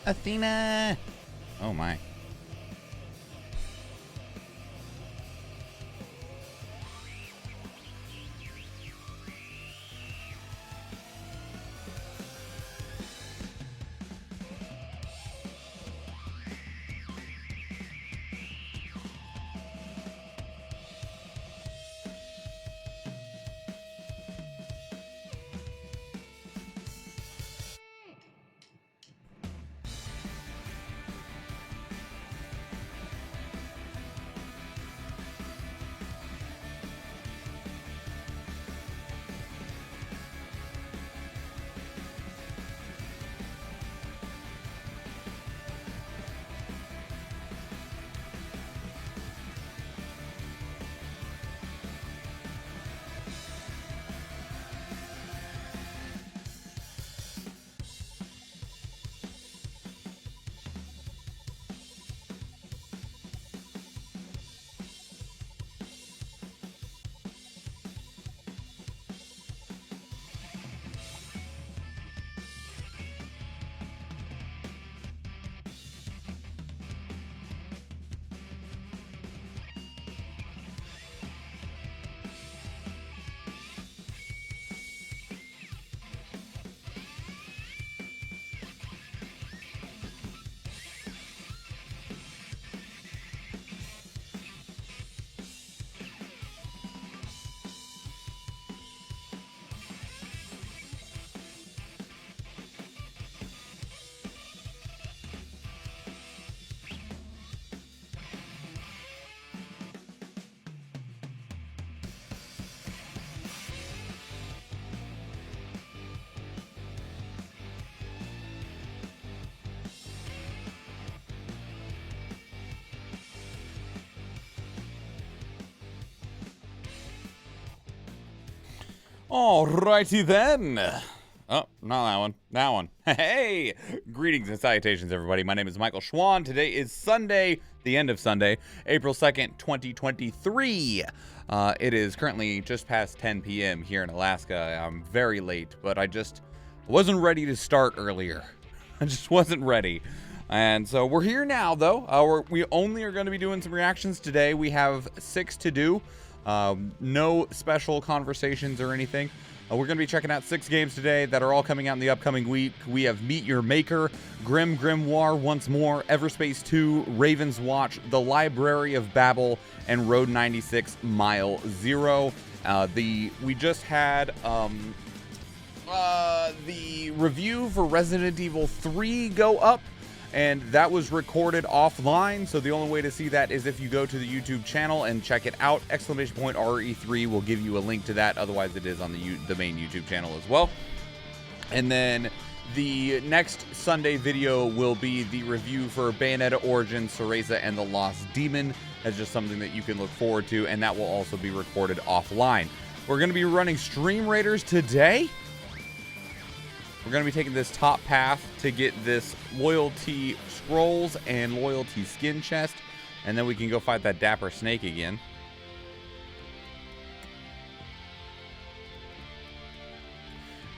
Athena! Oh my. Alrighty then. Oh, not that one. That one. Hey! Greetings and salutations, everybody. My name is Michael Schwan. Today is Sunday, the end of Sunday, April 2nd, 2023. It is currently just past 10 p.m. here in Alaska. I'm very late, but I just wasn't ready to start earlier. I just wasn't ready. And so we're here now, though. We only are going to be doing some reactions today. We have 6 to do. No special conversations or anything. We're going to be checking out 6 games today that are all coming out in the upcoming week. We have Meet Your Maker, Grim Grimoire Once More, Everspace 2, Raven's Watch, The Library of Babel, and Road 96 Mile Zero. We just had the review for Resident Evil 3 go up, and that was recorded offline, so the only way to see that is if you go to the YouTube channel and check it out. !RE3 will give you a link to that, otherwise it is on the main YouTube channel as well. And then the next Sunday video will be the review for Bayonetta Origins, Cereza, and the Lost Demon. That's just something that you can look forward to, and that will also be recorded offline. We're going to be running Stream Raiders today. We're going to be taking this top path to get this loyalty scrolls and loyalty skin chest. And then we can go fight that dapper snake again.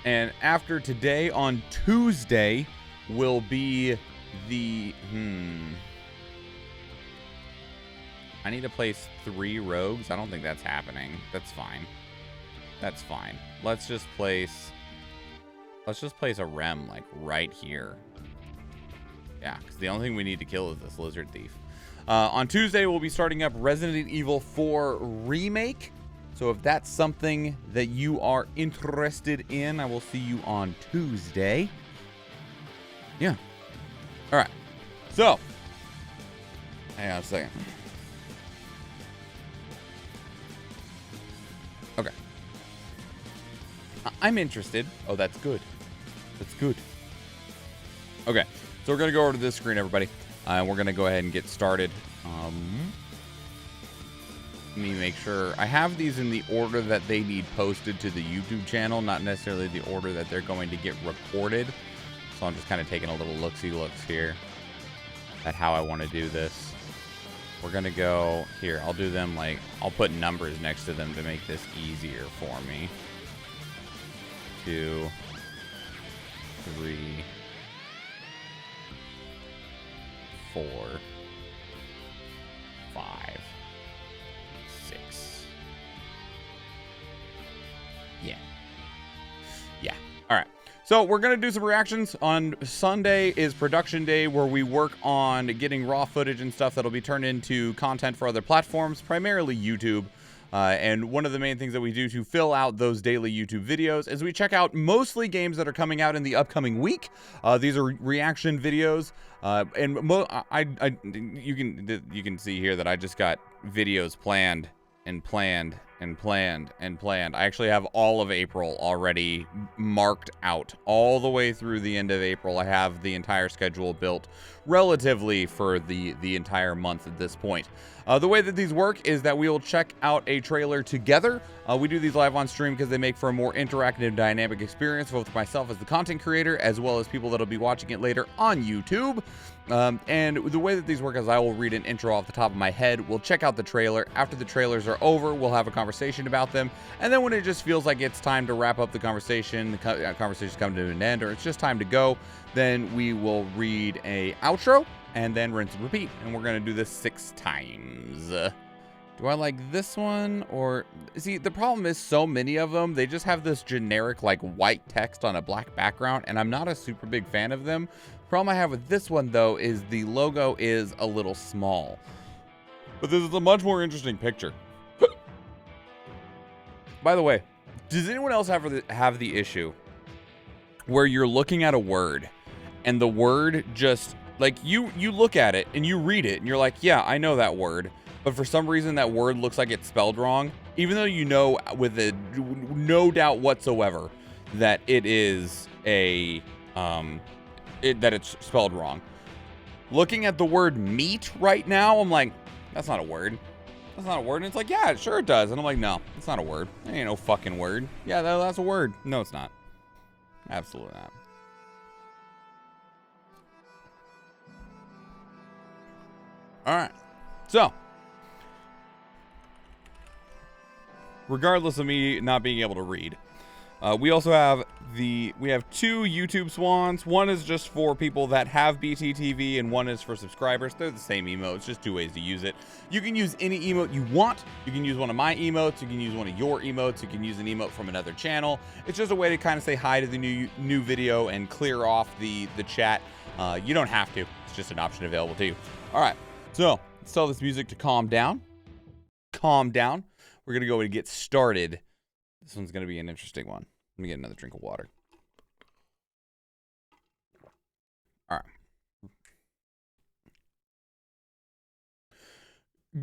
And after today, on Tuesday, will be the... I need to place 3 rogues. I don't think that's happening. That's fine. That's fine. Let's just place a Rem, like, right here. Yeah, because the only thing we need to kill is this lizard thief. On Tuesday, we'll be starting up Resident Evil 4 Remake. So if that's something that you are interested in, I will see you on Tuesday. Yeah. All right. So, hang on a second. Okay. I'm interested. Oh, that's good. That's good. Okay, so we're going to go over to this screen, everybody. And we're going to go ahead and get started. Let me make sure. I have these in the order that they need posted to the YouTube channel, not necessarily the order that they're going to get recorded. So I'm just kind of taking a little look-see-looks here at how I want to do this. We're going to go here. I'll do them like, I'll put numbers next to them to make this easier for me. 2, 3, 4, 5, 6. Yeah. Yeah. All right. So we're going to do some reactions. On Sunday is production day, where we work on getting raw footage and stuff that'll be turned into content for other platforms, primarily YouTube. And one of the main things that we do to fill out those daily YouTube videos is we check out mostly games that are coming out in the upcoming week. These are reaction videos, and you can see here that I just got videos planned and planned and planned and planned. I actually have all of April already marked out. All the way through the end of April, I have the entire schedule built relatively for the entire month at this point. The way that these work is that we will check out a trailer together. We do these live on stream because they make for a more interactive, dynamic experience, both myself as the content creator, as well as people that'll be watching it later on YouTube. And the way that these work is I will read an intro off the top of my head. We'll check out the trailer. After the trailers are over, we'll have a conversation about them. And then when it just feels like it's time to wrap up the conversation, the conversation's come to an end, or it's just time to go, then we will read a outro and then rinse and repeat. And we're going to do this 6 times. Do I like this one? Or see, the problem is so many of them, they just have this generic like white text on a black background, and I'm not a super big fan of them. Problem I have with this one though is the logo is a little small, but this is a much more interesting picture. By the way, does anyone else have the issue where you're looking at a word and the word just like you look at it and you read it and you're like, yeah, I know that word, but for some reason that word looks like it's spelled wrong, even though you know with no doubt whatsoever that it is a that it's spelled wrong. Looking at the word meat right now, I'm like, that's not a word. That's not a word. And it's like, yeah, sure it does. And I'm like, no, it's not a word. It ain't no fucking word. Yeah, that's a word. No, it's not. Absolutely not. All right. So, regardless of me not being able to read, we also have we have 2 YouTube swans. One is just for people that have BTTV, and one is for subscribers. They're the same emote. It's just 2 ways to use it. You can use any emote you want. You can use one of my emotes. You can use one of your emotes. You can use an emote from another channel. It's just a way to kind of say hi to the new video and clear off the chat. You don't have to. It's just an option available to you. All right. So let's tell this music to calm down. Calm down. We're gonna go and get started. This one's gonna be an interesting one. Let me get another drink of water. All right.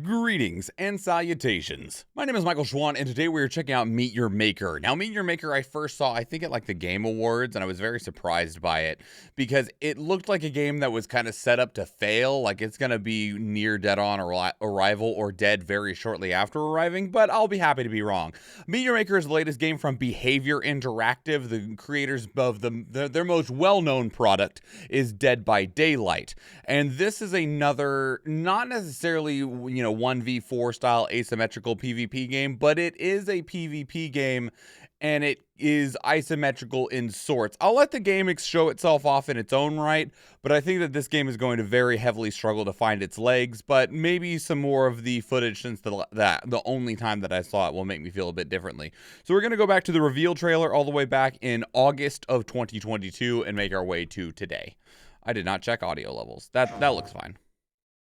Greetings and salutations. My name is Michael Schwan, and today we are checking out Meet Your Maker. Now, Meet Your Maker I first saw, I think, at like the Game Awards, and I was very surprised by it because it looked like a game that was kind of set up to fail, like it's going to be near dead on arrival or dead very shortly after arriving, but I'll be happy to be wrong. Meet Your Maker is the latest game from Behavior Interactive. The creators of their most well-known product is Dead by Daylight, and this is another, not necessarily, 1v4 style asymmetrical PvP game, but it is a PvP game, and it is isometrical in sorts. I'll let the game show itself off in its own right, but I think that this game is going to very heavily struggle to find its legs, but maybe some more of the footage since the only time that I saw it will make me feel a bit differently. So we're going to go back to the reveal trailer all the way back in August of 2022 and make our way to today. I did not check audio levels. That looks fine.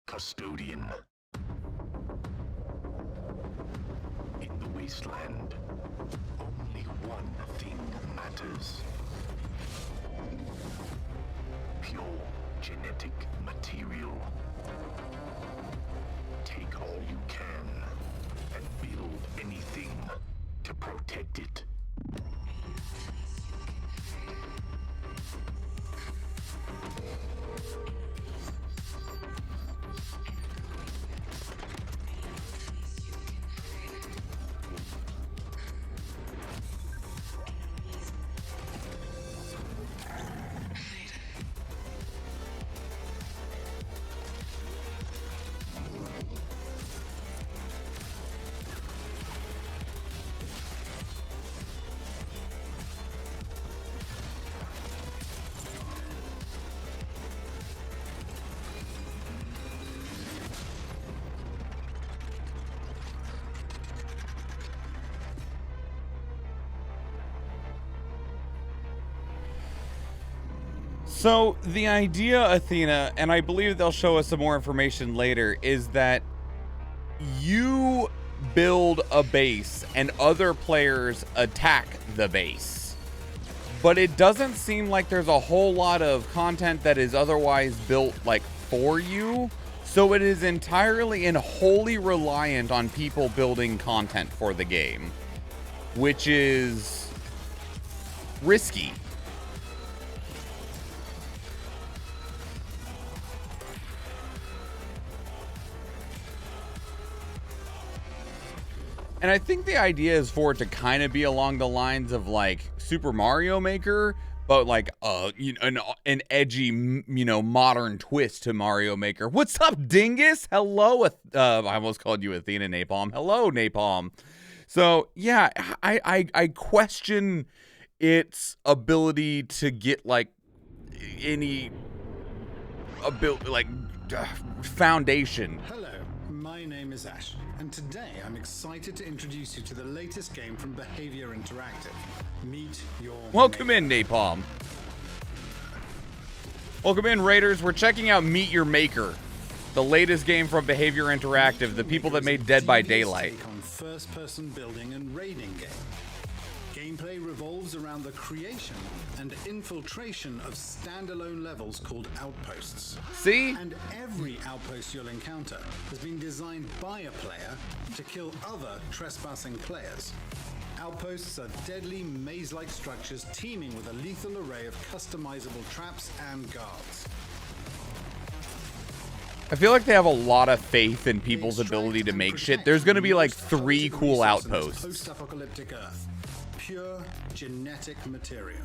Custodian. In the wasteland, only one thing matters. Pure genetic material. Take all you can and build anything to protect it. So the idea, Athena, and I believe they'll show us some more information later, is that you build a base and other players attack the base. But it doesn't seem like there's a whole lot of content that is otherwise built like for you. So it is entirely and wholly reliant on people building content for the game, which is risky. And I think the idea is for it to kind of be along the lines of like Super Mario Maker, but like an edgy, modern twist to Mario Maker. What's up, Dingus? Hello. I almost called you Athena Napalm. Hello, Napalm. So yeah, I question its ability to get like any foundation. Hello, my name is Ash, and today I'm excited to introduce you to the latest game from Behavior Interactive. Meet your Welcome in, Napalm. Welcome in, Raiders. We're checking out Meet Your Maker, the latest game from Behavior Interactive, the people that made Dead by Daylight. On first-person building and raiding game. Gameplay revolves around the creation and infiltration of standalone levels called outposts. See? And every outpost you'll encounter has been designed by a player to kill other trespassing players. Outposts are deadly maze-like structures teeming with a lethal array of customizable traps and guards. I feel like they have a lot of faith in people's ability to make shit. There's going to be like 3 cool outposts. Post-apocalyptic Earth. Pure genetic material.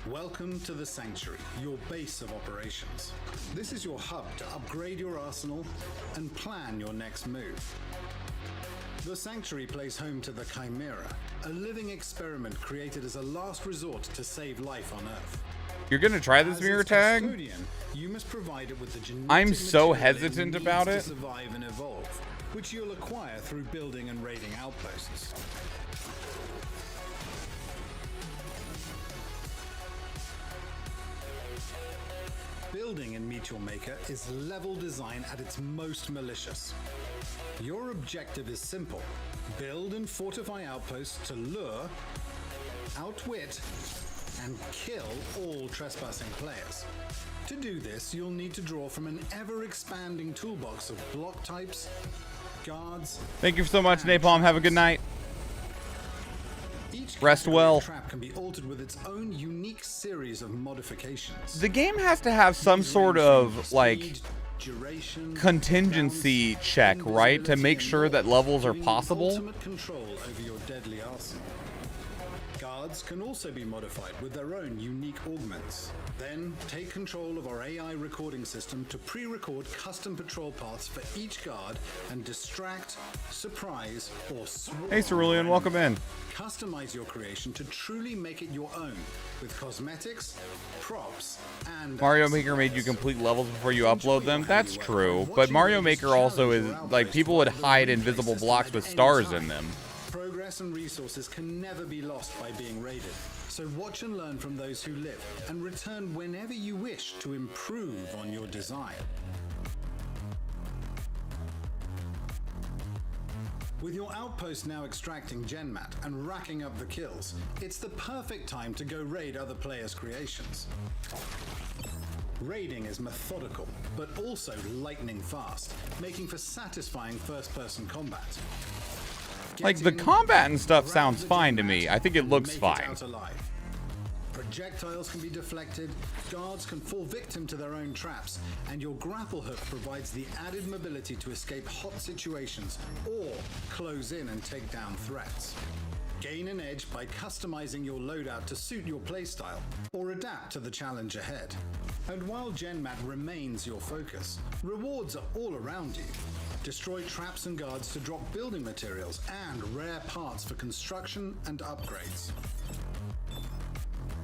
Welcome to the Sanctuary, your base of operations. This is your hub to upgrade your arsenal and plan your next move. The Sanctuary plays home to the Chimera, a living experiment created as a last resort to save life on Earth. You're going to try this As mirror its tag? custodian, you must provide it with the genetic I'm so material hesitant it about needs it. to survive and evolve, which you'll acquire through building and raiding outposts. Building in Meet Your Maker is level design at its most malicious. Your objective is simple: build and fortify outposts to lure, outwit, and kill all trespassing players. To do this, you'll need to draw from an ever-expanding toolbox of block types, guards. Thank you so much, Napalm. Have a good night. Each Rest category of well. trap can be altered with its own unique series of modifications. The game has to have some sort of like Speed, duration, contingency balance, check, right? To make invisibility, sure and that more, levels are giving you possible. ultimate control over your deadly arsenal. Guards can also be modified with their own unique augments. Then take control of our AI recording system to pre-record custom patrol paths for each guard and distract, surprise, or swarm. Hey, Cerulean, welcome in. Customize your creation to truly make it your own with cosmetics, props, and Mario Maker made you complete levels before you upload them. That's true, but Mario Maker also is like people would hide invisible blocks with stars in them. Progress and resources can never be lost by being raided. So watch and learn from those who live and return whenever you wish to improve on your design. With your outpost now extracting GenMat and racking up the kills, it's the perfect time to go raid other players' creations. Raiding is methodical, but also lightning fast, making for satisfying first-person combat. Like, the combat and stuff sounds fine to me. I think it looks fine. Projectiles can be deflected, guards can fall victim to their own traps, and your grapple hook provides the added mobility to escape hot situations or close in and take down threats. Gain an edge by customizing your loadout to suit your playstyle or adapt to the challenge ahead. And while GenMat remains your focus, rewards are all around you. Destroy traps and guards to drop building materials and rare parts for construction and upgrades.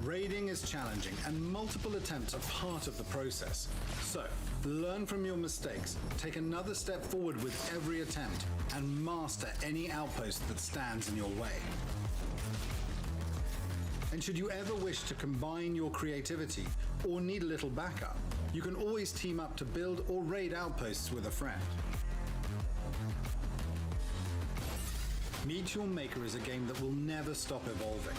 Raiding is challenging and multiple attempts are part of the process. So, learn from your mistakes, take another step forward with every attempt, and master any outpost that stands in your way. And should you ever wish to combine your creativity or need a little backup, you can always team up to build or raid outposts with a friend. Meet Your Maker is a game that will never stop evolving.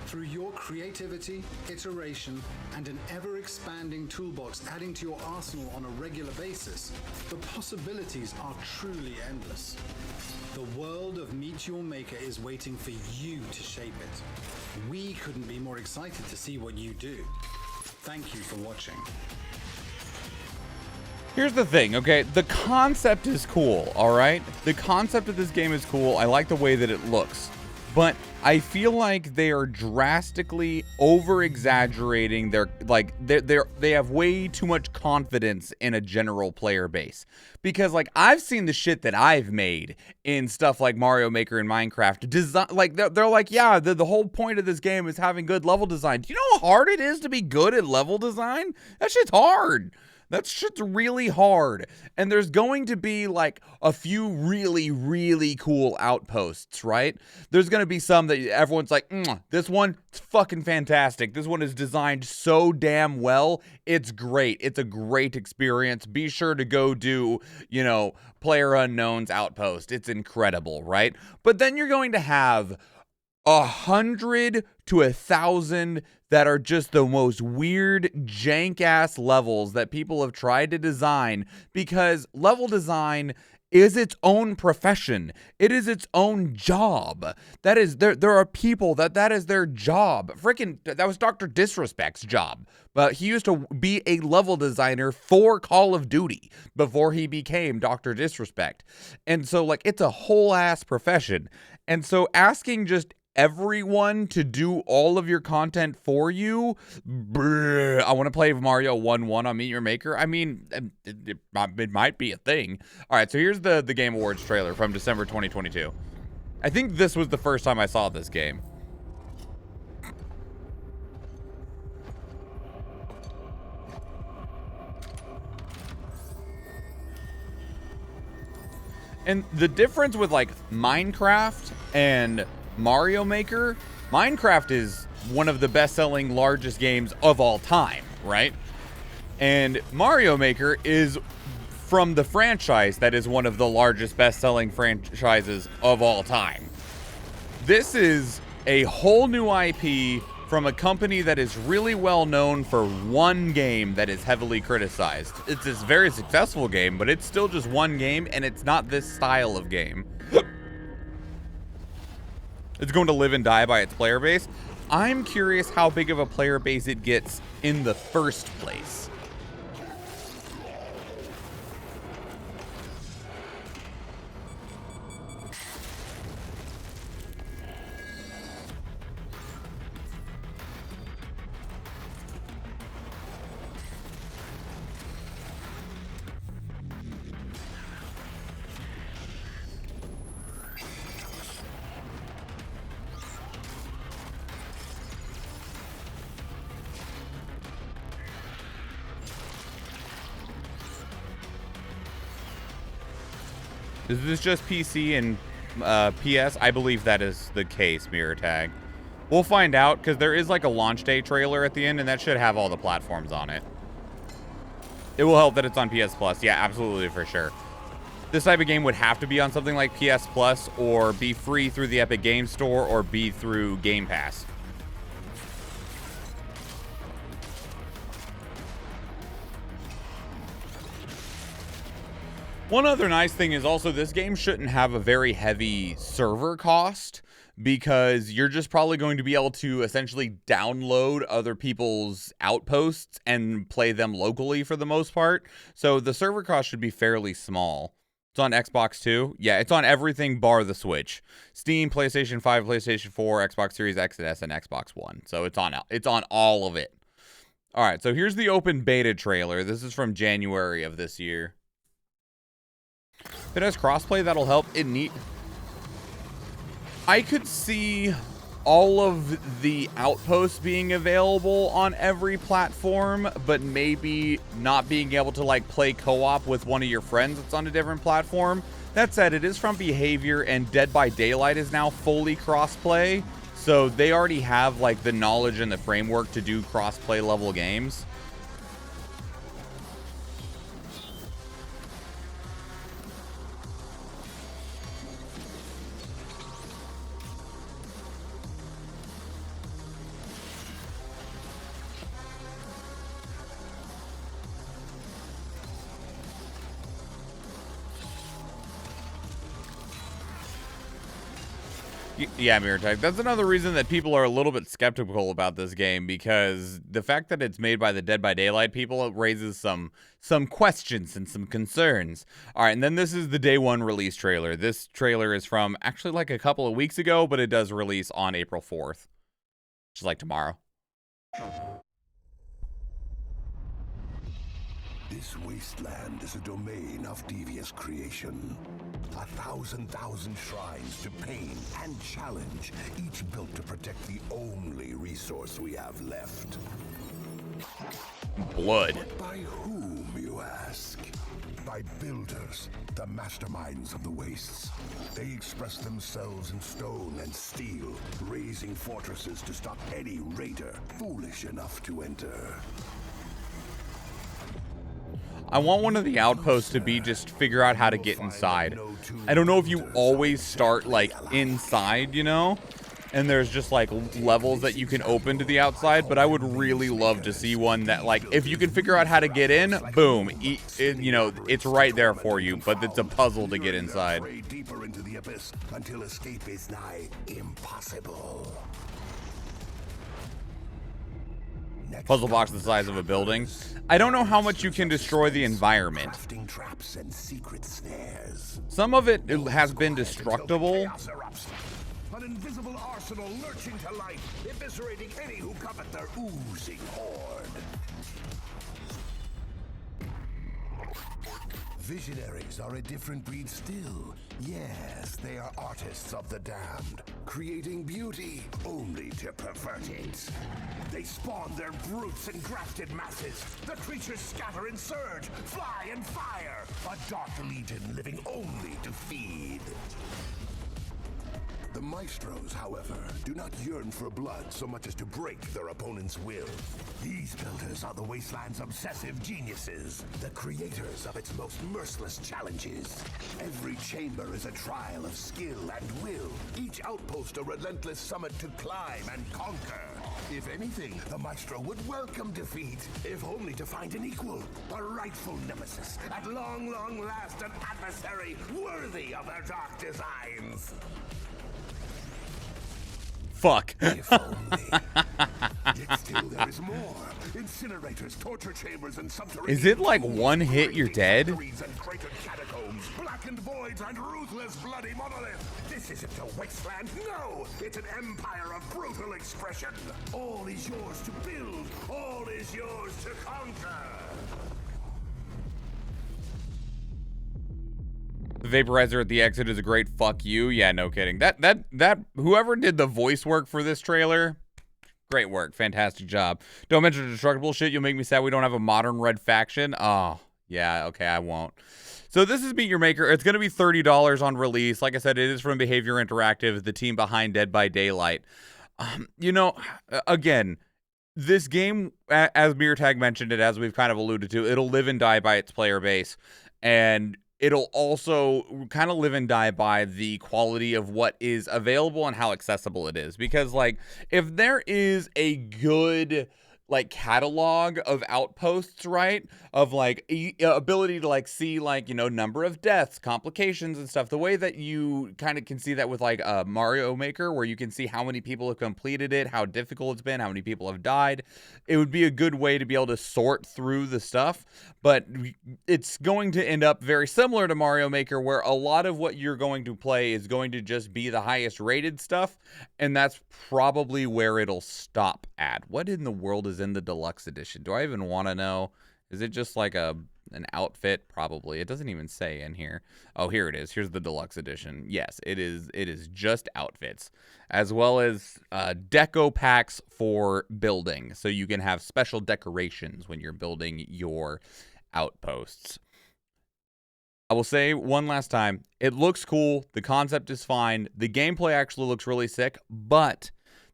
Through your creativity, iteration, and an ever-expanding toolbox adding to your arsenal on a regular basis, the possibilities are truly endless. The world of Meet Your Maker is waiting for you to shape it. We couldn't be more excited to see what you do. Thank you for watching. Here's the thing, okay? The concept is cool, all right? The concept of this game is cool. I like the way that it looks. But I feel like they are drastically over-exaggerating their, like, they have way too much confidence in a general player base. Because, like, I've seen the shit that I've made in stuff like Mario Maker and Minecraft. Design, like, they're like, yeah, the whole point of this game is having good level design. Do you know how hard it is to be good at level design? That shit's hard. That shit's really hard. And there's going to be like a few really, really cool outposts, right? There's going to be some that everyone's like, this one, it's fucking fantastic. This one is designed so damn well. It's great. It's a great experience. Be sure to go do, you know, PlayerUnknown's outpost. It's incredible, right? But then you're going to have 100 to 1,000 that are just the most weird, jank-ass levels that people have tried to design, because level design is its own profession. It is its own job. That is, there are people that is their job. Freaking, that was Dr. Disrespect's job. But he used to be a level designer for Call of Duty before he became Dr. Disrespect. And so, like, it's a whole ass profession. And so asking just everyone to do all of your content for you, I want to play Mario 1-1 on Meet Your Maker. I mean, it might be a thing. All right, so here's the Game Awards trailer from December 2022. I think this was the first time I saw this game. And the difference with like Minecraft and Mario Maker, Minecraft is one of the best-selling largest games of all time, right? And Mario Maker is from the franchise that is one of the largest best-selling franchises of all time. This is a whole new IP from a company that is really well known for one game that is heavily criticized. It's this very successful game, but it's still just one game, and it's not this style of game. It's going to live and die by its player base. I'm curious how big of a player base it gets in the first place. Is this just PC and PS? I believe that is the case, Mirror Tag. We'll find out, because there is like a launch day trailer at the end, and that should have all the platforms on it. It will help that it's on PS Plus. Yeah, absolutely, for sure. This type of game would have to be on something like PS Plus, or be free through the Epic Games Store, or be through Game Pass. One other nice thing is also this game shouldn't have a very heavy server cost, because you're just probably going to be able to essentially download other people's outposts and play them locally for the most part. So the server cost should be fairly small. It's on Xbox too. Yeah, it's on everything bar the Switch. Steam, PlayStation 5, PlayStation 4, Xbox Series X and S, and Xbox One. So it's on all of it. All right, so here's the open beta trailer. This is from January of this year. If it has crossplay, that'll help. I could see all of the outposts being available on every platform, but maybe not being able to like play co-op with one of your friends that's on a different platform. That said, it is from Behavior, and Dead by Daylight is now fully cross-play, so they already have like the knowledge and the framework to do cross-play level games. Yeah, Mirror Tech. That's another reason that people are a little bit skeptical about this game, because the fact that it's made by the Dead by Daylight people, it raises some questions and some concerns. All right, and then this is the day one release trailer. This trailer is from actually like a couple of weeks ago, but it does release on April 4th, which is like tomorrow. This wasteland is a domain of devious creation. 1,000 shrines to pain and challenge, each built to protect the only resource we have left. Blood. But by whom, you ask? By builders, the masterminds of the wastes. They express themselves in stone and steel, raising fortresses to stop any raider foolish enough to enter. I want one of the outposts to be just figure out how to get inside. I don't know if you always start like inside, you know, and there's just like levels that you can open to the outside, but I would really love to see one that like, if you can figure out how to get in, boom, you know, it's right there for you, but it's a puzzle to get inside. Deeper into the abyss until escape is nigh impossible. Puzzle box the size of a building. I don't know how much you can destroy the environment. Crafting traps and secret snares. Some of it has been destructible. An invisible arsenal lurching to life, eviscerating any who covet their oozing horde. Visionaries are a different breed still. Yes, they are artists of the damned, creating beauty only to pervert it. They spawn their brutes in grafted masses. The creatures scatter and surge, fly and fire. A dark legion living only to feed. The Maestros, however, do not yearn for blood so much as to break their opponent's will. These builders are the Wasteland's obsessive geniuses, the creators of its most merciless challenges. Every chamber is a trial of skill and will, each outpost a relentless summit to climb and conquer. If anything, the Maestro would welcome defeat, if only to find an equal, a rightful nemesis, at long last an adversary worthy of their dark designs. Fuck. If only. Yet still there is more. Incinerators, torture chambers, and subterranean. Is it like one hit you're dead? And cratered catacombs, blackened voids, and ruthless bloody monolith. This isn't a wasteland, no! It's an empire of brutal expression. All is yours to build, all is yours to conquer. The vaporizer at the exit is a great fuck you. Yeah, no kidding. That whoever did the voice work for this trailer, great work. Fantastic job. Don't mention destructible shit. You'll make me sad we don't have a modern red faction. Oh, yeah, okay, I won't. So this is Meet Your Maker. It's going to be $30 on release. Like I said, it is from Behavior Interactive, the team behind Dead by Daylight. You know, again, this game, as Mirrortag mentioned it, as we've kind of alluded to, it'll live and die by its player base. And it'll also kind of live and die by the quality of what is available and how accessible it is. Because, like, if there is a good, like, catalog of outposts, right, of, like, ability to, like, see, like, you know, number of deaths, complications and stuff, the way that you kind of can see that with, like, Mario Maker, where you can see how many people have completed it, how difficult it's been, how many people have died, it would be a good way to be able to sort through the stuff. But it's going to end up very similar to Mario Maker, where a lot of what you're going to play is going to just be the highest rated stuff, and that's probably where it'll stop at. What in the world is in the deluxe edition? Do I even want to know? Is it just like an outfit? Probably. It doesn't even say in here. Oh, here it is. Here's the deluxe edition. Yes, it is. It is just outfits, as well as deco packs for building, so you can have special decorations when you're building your outposts. I will say one last time, it looks cool. The concept is fine. The gameplay actually looks really sick, but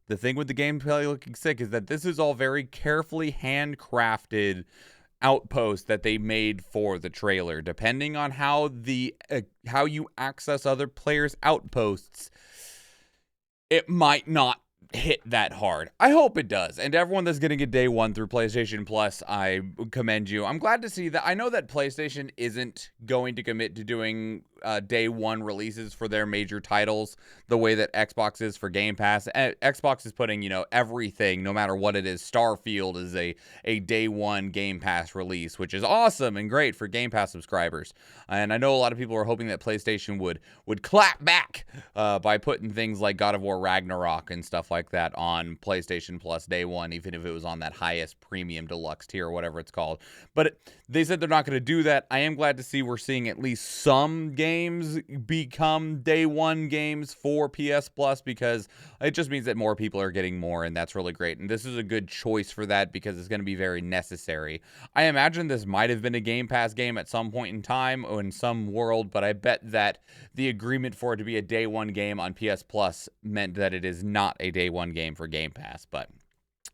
the thing with the gameplay looking sick is that this is all very carefully handcrafted outposts that they made for the trailer. Depending on how you access other players' outposts, it might not hit that hard. I hope it does. And everyone that's getting it day one through PlayStation Plus, I commend you. I'm glad to see that. I know that PlayStation isn't going to commit to doing day one releases for their major titles the way that Xbox is for Game Pass. Xbox is putting, you know, everything, no matter what it is. Starfield is a day one Game Pass release, which is awesome and great for Game Pass subscribers. And I know a lot of people are hoping that PlayStation would clap back by putting things like God of War Ragnarok and stuff like that on PlayStation Plus day one, even if it was on that highest premium deluxe tier or whatever it's called. But they said they're not going to do that. I am glad to see we're seeing at least some games become day one games for PS Plus, because it just means that more people are getting more, and that's really great. And this is a good choice for that because it's going to be very necessary. I imagine this might have been a Game Pass game at some point in time or in some world, but I bet that the agreement for it to be a day one game on PS Plus meant that it is not a day one game for Game Pass. But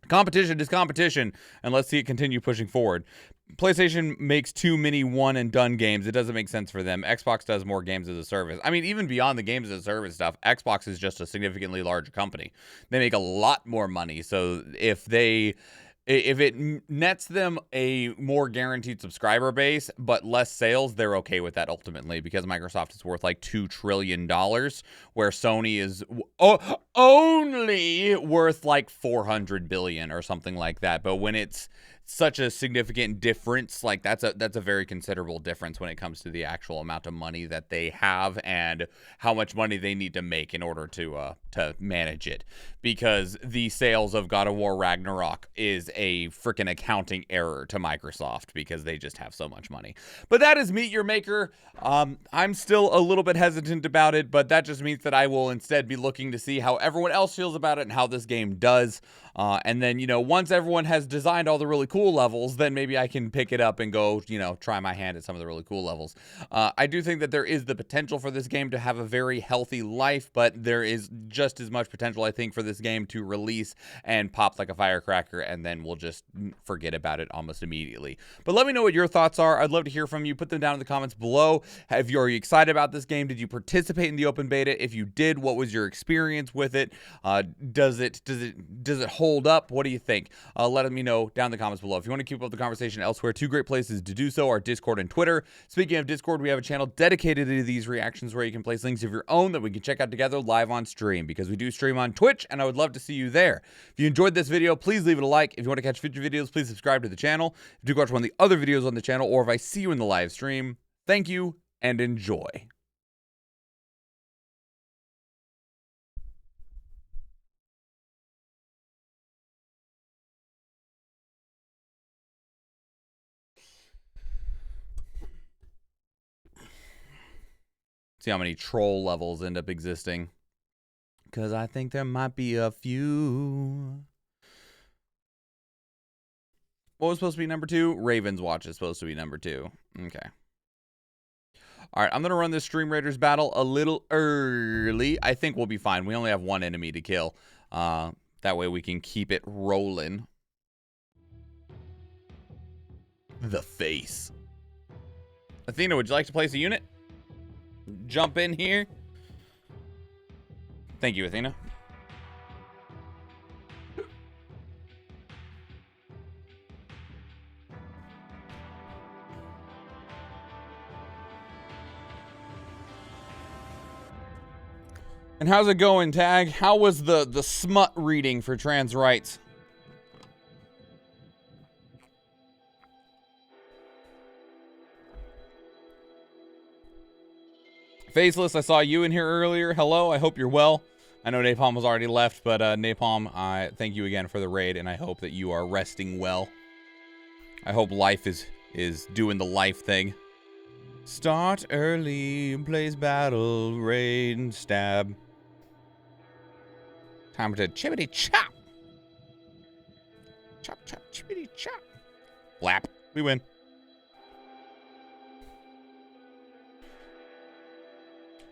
competition is competition, and let's see it continue pushing forward. PlayStation makes too many one and done games. It doesn't make sense for them. Xbox does more games as a service. I mean, even beyond the games as a service stuff, Xbox is just a significantly larger company. They make a lot more money. So if it nets them a more guaranteed subscriber base, but less sales, they're okay with that ultimately, because Microsoft is worth like $2 trillion, where Sony is only worth like 400 billion or something like that. But when it's such a significant difference, like that's a very considerable difference when it comes to the actual amount of money that they have and how much money they need to make in order to manage it. Because the sales of God of War Ragnarok is a freaking accounting error to Microsoft because they just have so much money. But that is Meet Your Maker. I'm still a little bit hesitant about it, but that just means that I will instead be looking to see how everyone else feels about it and how this game does. And then, you know, once everyone has designed all the really cool levels, then maybe I can pick it up and go, you know, try my hand at some of the really cool levels. I do think that there is the potential for this game to have a very healthy life, but there is just as much potential, I think, for this game to release and pop like a firecracker, and then we'll just forget about it almost immediately. But let me know what your thoughts are. I'd love to hear from you. Put them down in the comments below. Are you excited about this game? Did you participate in the open beta? If you did, what was your experience with it? Does it hold up? What do you think? Let me know down in the comments below. If you want to keep up the conversation elsewhere, two great places to do so are Discord and Twitter. Speaking of Discord, we have a channel dedicated to these reactions where you can place links of your own that we can check out together live on stream, because we do stream on Twitch, and I would love to see you there. If you enjoyed this video, please leave it a like. If you want to catch future videos, please subscribe to the channel. If you do watch one of the other videos on the channel, or if I see you in the live stream, thank you and enjoy. See how many troll levels end up existing, because I think there might be a few. What was supposed to be number 2? Raven's Watch is supposed to be number 2. Okay. All right, I'm going to run this Stream Raiders battle a little early. I think we'll be fine. We only have one enemy to kill. That way we can keep it rolling. The face. Athena, would you like to place a unit? Jump in here. Thank you, Athena. And how's it going, Tag? How was the smut reading for trans rights? Faceless, I saw you in here earlier. Hello, I hope you're well. I know Napalm was already left, but Napalm, I thank you again for the raid, and I hope that you are resting well. I hope life is doing the life thing. Start early, blaze battle, rain, stab. Time to chippity chop. Chop, chop, chippity chop. Flap. We win.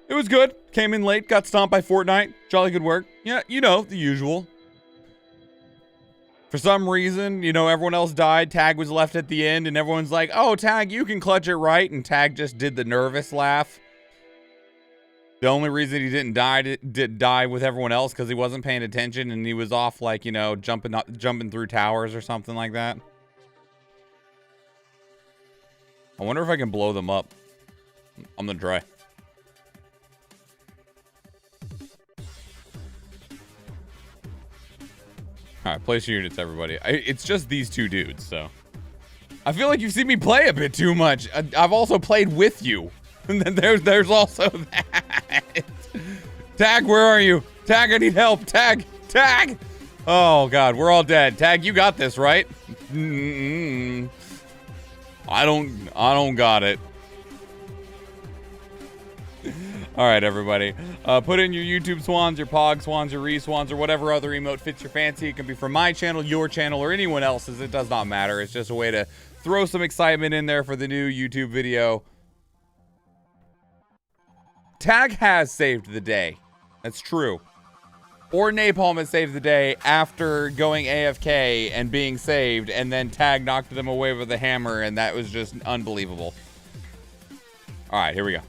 It was good. Came in late, got stomped by Fortnite. Jolly good work. Yeah, you know, the usual. For some reason, you know, everyone else died. Tag was left at the end, and everyone's like, oh, Tag, you can clutch it right. And Tag just did the nervous laugh. The only reason he didn't die with everyone else because he wasn't paying attention and he was off, like, you know, jumping through towers or something like that. I wonder if I can blow them up. I'm gonna try. Alright, place your units, everybody. It's just these two dudes, so. I feel like you've seen me play a bit too much. I've also played with you. And then there's also that. Tag, where are you? Tag, I need help. Tag! Tag! Oh, God, we're all dead. Tag, you got this, right? I don't got it. All right, everybody. Put in your YouTube swans, your Pog swans, your Re-swans, or whatever other emote fits your fancy. It can be from my channel, your channel, or anyone else's. It does not matter. It's just a way to throw some excitement in there for the new YouTube video. Tag has saved the day. That's true. Or Napalm has saved the day after going AFK and being saved, and then Tag knocked them away with a hammer, and that was just unbelievable. All right, here we go.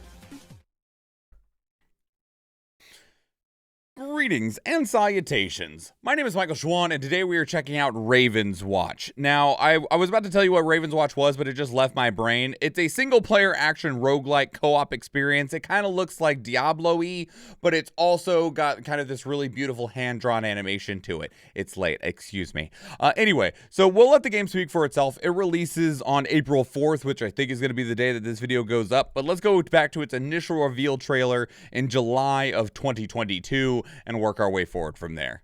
Greetings and salutations. My name is Michael Schwan, and today we are checking out Raven's Watch. Now, I was about to tell you what Raven's Watch was, but it just left my brain. It's a single-player action roguelike co-op experience. It kind of looks like Diablo-y, but it's also got kind of this really beautiful hand-drawn animation to it. It's late, excuse me. Anyway, so we'll let the game speak for itself. It releases on April 4th, which I think is going to be the day that this video goes up, but let's go back to its initial reveal trailer in July of 2022. And work our way forward from there.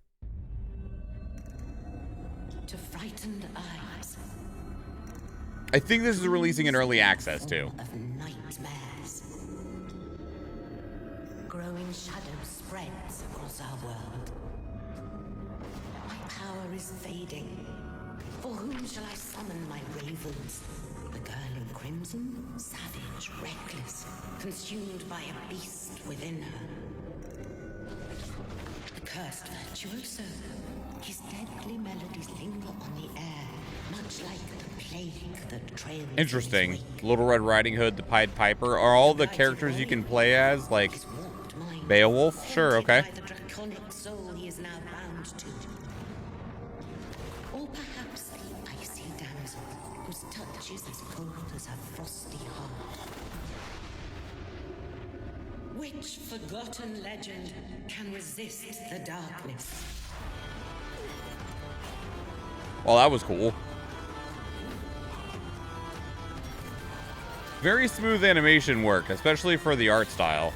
To frightened eyes. I think this is releasing in early access too. Of nightmares. Growing shadow spreads across our world. My power is fading. For whom shall I summon my ravens? The girl in crimson, savage, reckless, consumed by a beast within her. Cursed virtuoso. His deadly melodies linger on the air, much like the plague that trails. Interesting. Little Red Riding Hood, the Pied Piper. Are all the characters you can play as like Beowulf? Sure, okay. The draconic soul he is now bound to. Or perhaps the icy damsel whose touch is as cold as her frosty heart. Which forgotten legend can resist the darkness? Well, that was cool. Very smooth animation work, especially for the art style.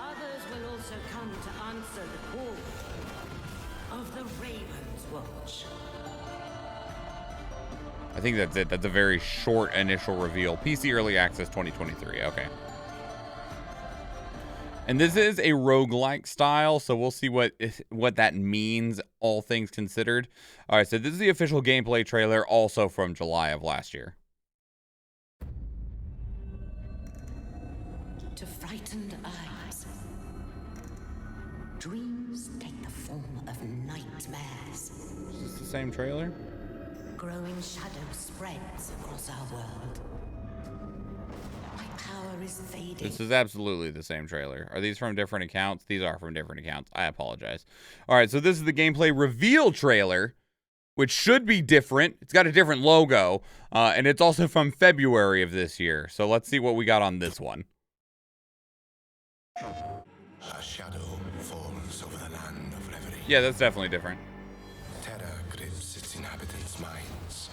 Others will also come to answer the call of the Raven's Watch. I think that's it. That's a very short initial reveal. PC Early Access 2023. Okay. And this is a roguelike style, so we'll see what that means, all things considered. All right, so this is the official gameplay trailer, also from July of last year. To frightened eyes, dreams take the form of nightmares. Is this the same trailer? Growing shadow spreads across our world. My power is fading. This is absolutely the same trailer. Are these from different accounts? These are from different accounts. I apologize. All right, so this is the gameplay reveal trailer, which should be different. It's got a different logo, and it's also from February of this year. So let's see what we got on this one. A shadow falls over the land of reverie. Yeah, that's definitely different. Terror grips its inhabitants' minds.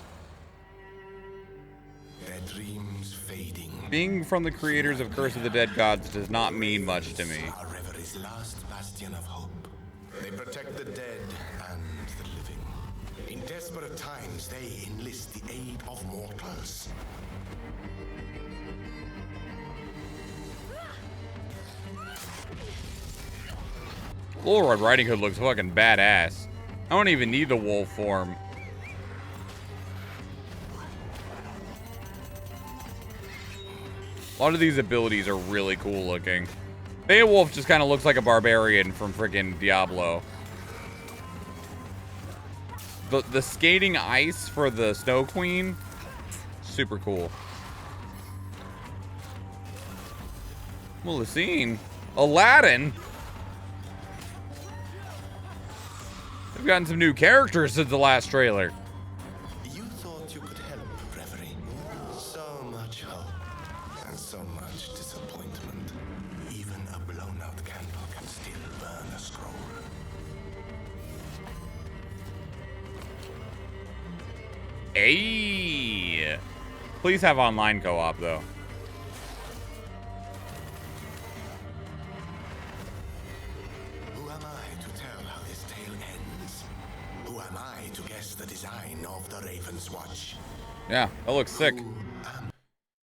Their dreams fading. Being from the creators of Curse of the Dead Gods does not mean much to me. Are reverie's last bastion of hope. They protect the dead and the living. In desperate times, they enlist the aid of mortals. Little Red Riding Hood looks fucking badass. I don't even need the wolf form. A lot of these abilities are really cool looking. Beowulf just kind of looks like a barbarian from freaking Diablo. The skating ice for the Snow Queen, super cool. Melusine, Aladdin. We've gotten some new characters since the last trailer. You thought you could help, Reverie. So much hope and so much disappointment. Even a blown-out candle can still burn a scroll. Hey, please have online co-op though. Who am I to tell how this tale ends? Who am I to guess the design of the Raven's Watch? Yeah, that looks sick.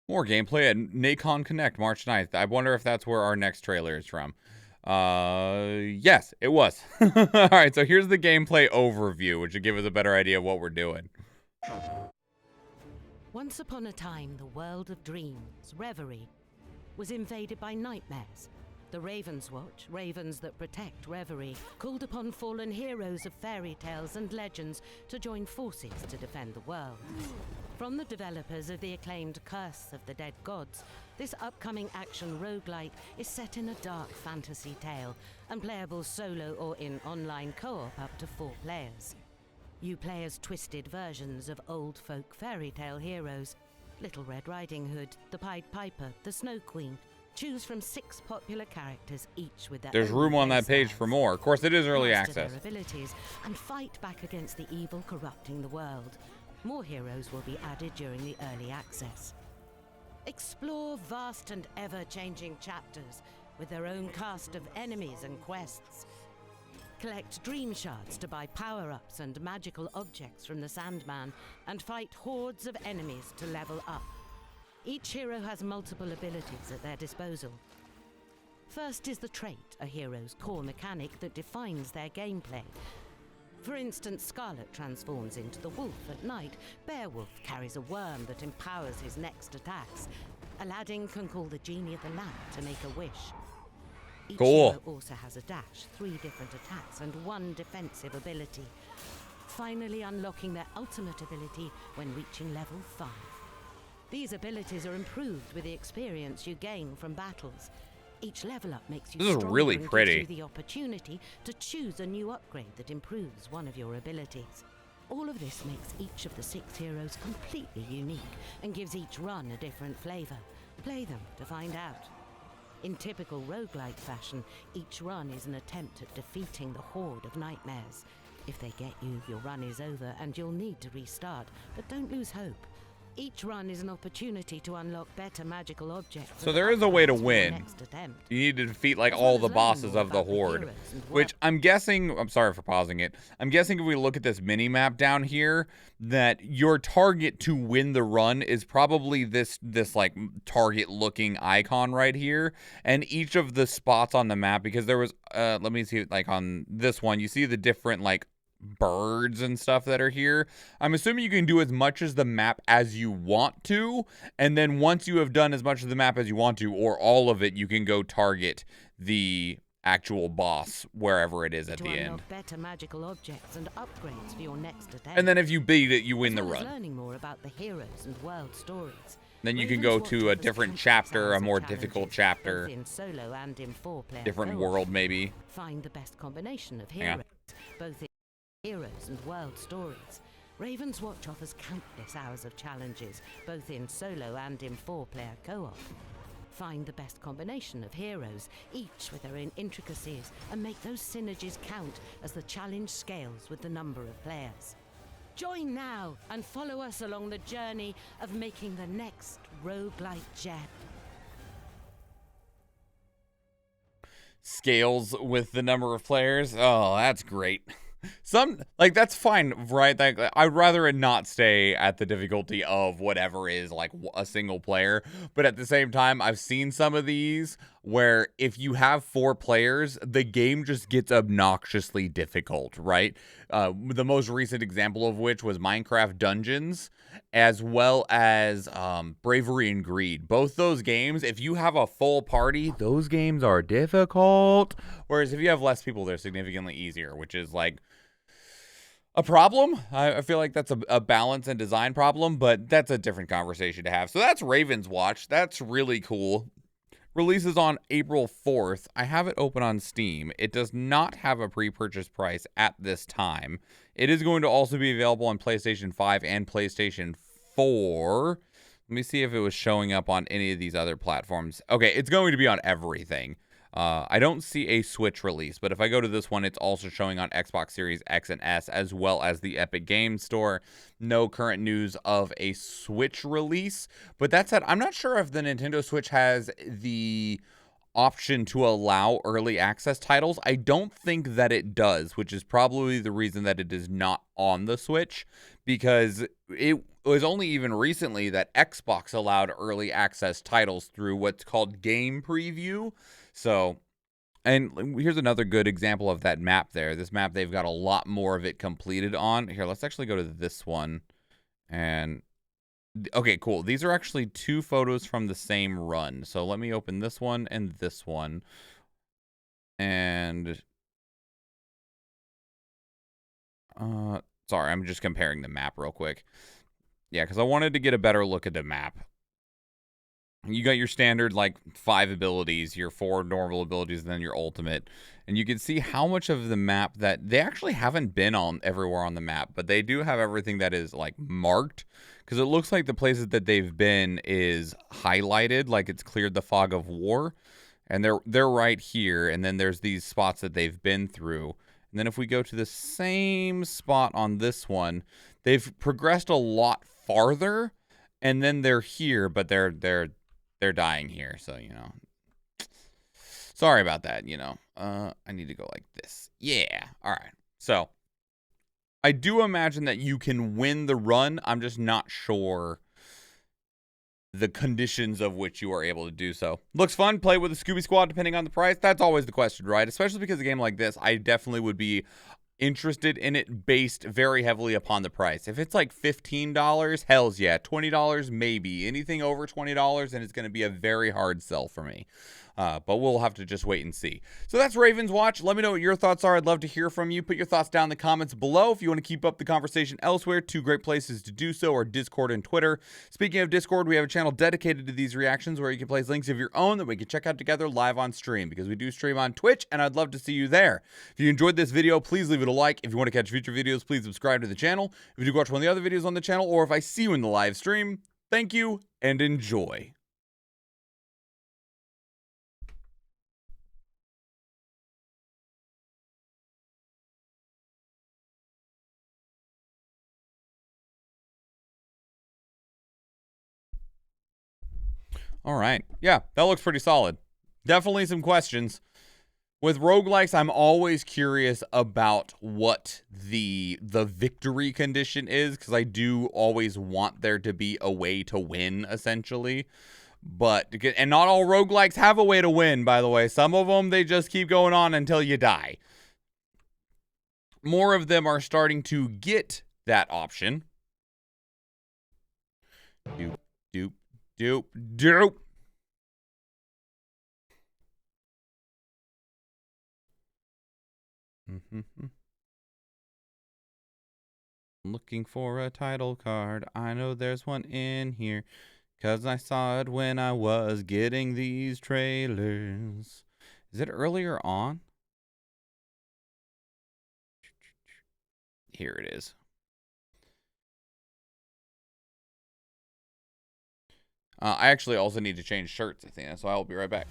More gameplay at Nacon Connect March 9th. I wonder if that's where our next trailer is from. Yes, it was. All right, so here's the gameplay overview, which will give us a better idea of what we're doing. Once upon a time, the world of dreams, Reverie, was invaded by nightmares. The Raven's Watch, ravens that protect Reverie, called upon fallen heroes of fairy tales and legends to join forces to defend the world. From the developers of the acclaimed Curse of the Dead Gods, this upcoming action roguelike is set in a dark fantasy tale and playable solo or in online co-op up to 4 players. You play as twisted versions of old folk fairy tale heroes. Little Red Riding Hood, the Pied Piper, the Snow Queen. Choose from 6 popular characters, each with their There's own room on that page styles. for more. Of course, it is early Master access. their abilities and fight back against the evil corrupting the world. More heroes will be added during the early access. Explore vast and ever-changing chapters with their own cast of enemies and quests. Collect dream shards to buy power-ups and magical objects from the Sandman and fight hordes of enemies to level up. Each hero has multiple abilities at their disposal. First is the trait, a hero's core mechanic that defines their gameplay. For instance, Scarlet transforms into the wolf at night. Beowulf carries a worm that empowers his next attacks. Aladdin can call the genie of the lamp to make a wish. Each Cool. hero also has a dash, 3 different attacks, and 1 defensive ability. Finally unlocking their ultimate ability when reaching level 5. These abilities are improved with the experience you gain from battles. Each level up makes you This is stronger really and pretty. gives you the opportunity to choose a new upgrade that improves one of your abilities. All of this makes each of the 6 heroes completely unique and gives each run a different flavor. Play them to find out. In typical roguelike fashion, each run is an attempt at defeating the horde of nightmares. If they get you, your run is over and you'll need to restart, but don't lose hope. Each run is an opportunity to unlock better magical objects. So there is a way to upgrades for your win. next attempt. You need to defeat like As well all as the learning bosses more of the about the horde, heroes and which I'm guessing, I'm sorry for pausing it. I'm guessing if we look at this mini map down here, that your target to win the run is probably this like target looking icon right here. And each of the spots on the map, because there was, let me see, like on this one, you see the different like birds and stuff that are here. I'm assuming you can do as much as the map as you want to, and then once you have done as much of the map as you want to, or all of it, you can go target the actual boss wherever it is at To the unlock end. better magical objects and upgrades for your next attempt. And then if you beat it, you win As the well as run. learning more about the heroes and world stories. Then you can Ravens go Watch to a offers different countless chapter, hours a of more challenges, difficult both chapter, in solo and in 4-player different co-op. world maybe. Find the best combination of Yeah. heroes, both in heroes and world stories. Raven's Watch offers countless hours of challenges, both in solo and in 4-player co-op. Find the best combination of heroes, each with their own intricacies, and make those synergies count as the challenge scales with the number of players. Join now and follow us along the journey of making the next roguelike gem. Scales with the number of players. Oh, that's great. Some, like, that's fine, right? Like, I'd rather it not stay at the difficulty of whatever is, like, a single player. But at the same time, I've seen some of these where if you have 4 players, the game just gets obnoxiously difficult, right? The most recent example of which was Minecraft Dungeons, as well as Bravery and Greed. Both those games, if you have a full party, those games are difficult. Whereas if you have less people, they're significantly easier, which is, like, a problem. I feel like that's a balance and design problem, but that's a different conversation to have. So that's Raven's Watch. That's really cool. Releases on April 4th. I have it open on Steam. It does not have a pre-purchase price at this time. It is going to also be available on PlayStation 5 and PlayStation 4. Let me see if it was showing up on any of these other platforms. Okay, it's going to be on everything. I don't see a Switch release, but if I go to this one, it's also showing on Xbox Series X and S, as well as the Epic Games Store. No current news of a Switch release. But that said, I'm not sure if the Nintendo Switch has the option to allow early access titles. I don't think that it does, which is probably the reason that it is not on the Switch, because it was only even recently that Xbox allowed early access titles through what's called Game Preview. So, and here's another good example of that map there. This map, they've got a lot more of it completed on. Here, let's actually go to this one. And, okay, cool. These are actually 2 photos from the same run. So let me open this one and this one. And, sorry, I'm just comparing the map real quick. Yeah, because I wanted to get a better look at the map. You got your standard, like, 5 abilities, your 4 normal abilities, and then your ultimate. And you can see how much of the map that they actually haven't been on everywhere on the map, but they do have everything that is, like, marked. Because it looks like the places that they've been is highlighted, like it's cleared the fog of war. And they're right here. And then there's these spots that they've been through. And then if we go to the same spot on this one, they've progressed a lot farther. And then they're here, but they're dying here, so, you know. Sorry about that, you know. I need to go like this. Yeah. All right. So, I do imagine that you can win the run. I'm just not sure the conditions of which you are able to do so. Looks fun. Play with a Scooby Squad depending on the price. That's always the question, right? Especially because a game like this, I definitely would be interested in it based very heavily upon the price. If it's like $15, hells yeah. $20, maybe. Anything over $20, and it's going to be a very hard sell for me. But we'll have to just wait and see. So that's Raven's Watch. Let me know what your thoughts are. I'd love to hear from you. Put your thoughts down in the comments below. If you want to keep up the conversation elsewhere, 2 great places to do so are Discord and Twitter. Speaking of Discord, we have a channel dedicated to these reactions where you can place links of your own that we can check out together live on stream, because we do stream on Twitch, and I'd love to see you there. If you enjoyed this video, please leave it a like. If you want to catch future videos, please subscribe to the channel. If you do watch one of the other videos on the channel, or if I see you in the live stream, thank you and enjoy. All right. Yeah, that looks pretty solid. Definitely some questions. With roguelikes, I'm always curious about what the victory condition is, because I do always want there to be a way to win, essentially. But, and not all roguelikes have a way to win, by the way. Some of them, they just keep going on until you die. More of them are starting to get that option. Doop, doop, doop, doop. Looking for a title card. I know there's one in here, 'cause I saw it when I was getting these trailers. Is it earlier on? Here it is. I actually also need to change shirts, Athena, so I will be right back.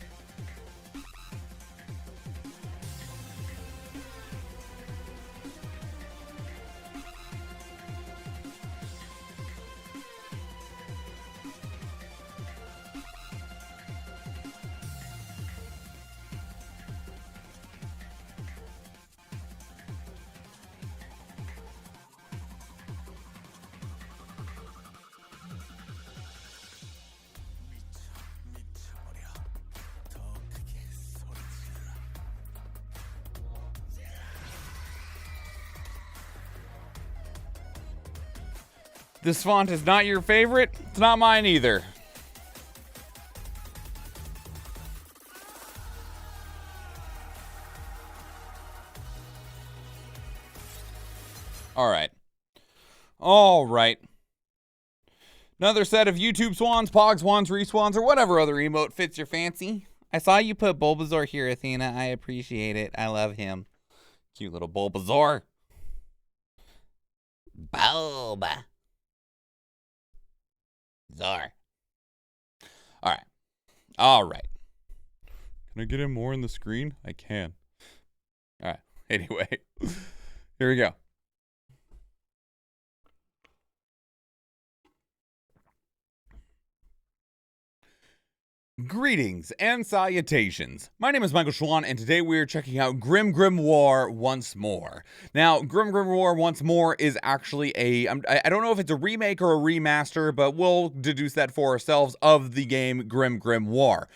This font is not your favorite. It's not mine either. All right. All right. Another set of YouTube swans, pog swans, re-swans, or whatever other emote fits your fancy. I saw you put Bulbasaur here, Athena. I appreciate it. I love him. Cute little Bulbasaur. Bulba. Zar. All right. All right. Can I get him more in the screen? I can. All right. Anyway, here we go. Greetings and salutations. My name is Michael Schwan, and today we are checking out Grim Grimoire once more. Now, Grim Grimoire once more is actually I don't know if it's a remake or a remaster, but we'll deduce that for ourselves, of the game Grim Grimoire.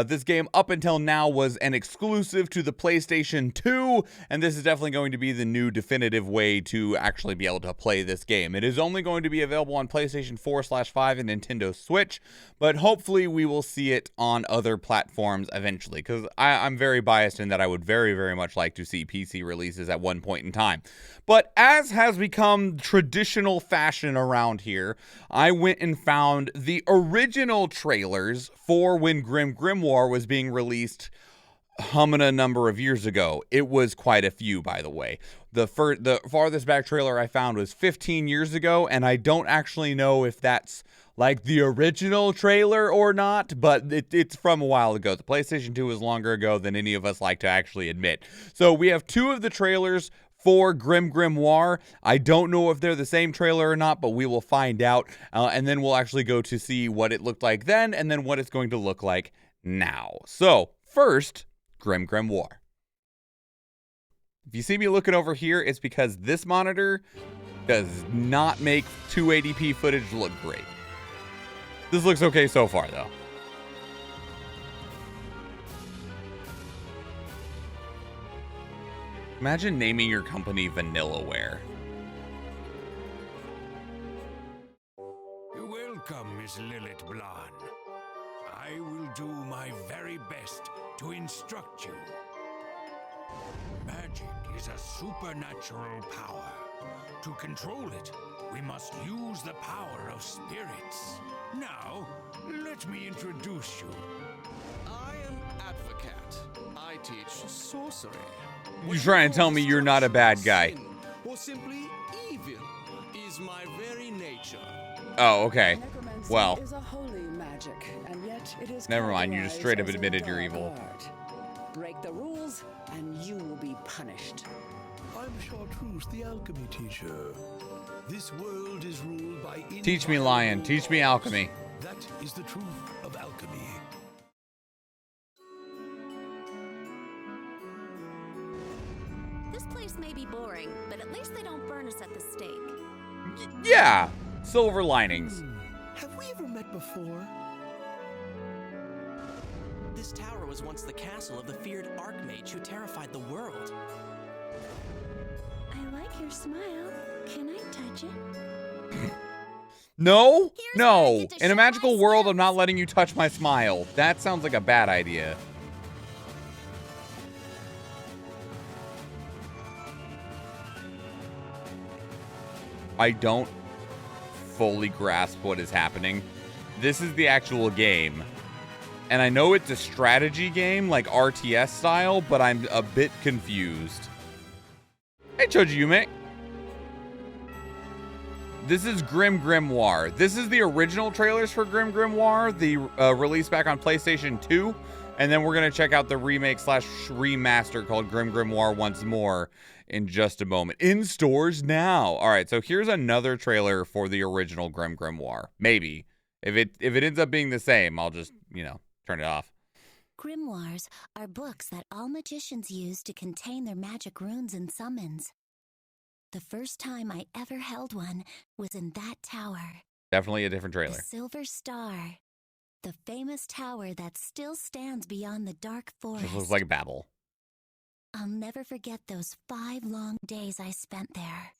This game up until now was an exclusive to the PlayStation 2, and this is definitely going to be the new definitive way to actually be able to play this game. It is only going to be available on PlayStation 4/5 and Nintendo Switch, but hopefully we will see it on other platforms eventually, because I'm very biased in that I would very, very much like to see PC releases at one point in time. But as has become traditional fashion around here, I went and found the original trailers for when Grim Grimoire was being released a number of years ago. It was quite a few, by the way. The farthest back trailer I found was 15 years ago, and I don't actually know if that's like the original trailer or not, but it's from a while ago. The PlayStation 2 was longer ago than any of us like to actually admit. So we have two of the trailers for Grim Grimoire. I don't know if they're the same trailer or not, but we will find out, and then we'll actually go to see what it looked like then, and then what it's going to look like now. So first, Grim Grimoire. If you see me looking over here, it's because this monitor does not make 280p footage look great. This looks okay so far, though. Imagine naming your company Vanillaware. Welcome, Miss Lilith Blan. I will do my very best to instruct you. Magic is a supernatural power. To control it, we must use the power of spirits. Now, let me introduce you. I am Advocat. I teach sorcery. You're trying to tell me you're not a bad guy. Sin, or simply evil, is my very nature. Oh, okay. Necromancy Well, is a holy magic, and yet it is never mind. You just straight up categorized as a admitted you're dark evil. art. Break the rules, and you will be punished. I'm Chartreuse, the alchemy teacher. This world is ruled by Teach me, lion. Teach me alchemy. That is the truth of alchemy. This place may be boring, but at least they don't burn us at the stake. Yeah. Silver linings. Have we ever met before? This tower was once the castle of the feared Archmage who terrified the world. I like your smile. Can I touch it? No, Here's no. where I get to In a show magical my world, I'm skills. not letting you touch my smile. That sounds like a bad idea. I don't fully grasp what is happening. This is the actual game. And I know it's a strategy game, like RTS style, but I'm a bit confused. Hey, Chojiyume. This is Grim Grimoire. This is the original trailers for Grim Grimoire, the release back on PlayStation 2. And then we're going to check out the remake / remaster called Grim Grimoire once more in just a moment. In stores now. All right, so here's another trailer for the original Grim Grimoire. Maybe. If it ends up being the same, I'll just, turn it off. Grimoires are books that all magicians use to contain their magic runes and summons. The first time I ever held one was in that tower. Definitely a different trailer. The Silver Star. The famous tower that still stands beyond the dark forest. This looks like Babel. I'll never forget those 5 long days I spent there.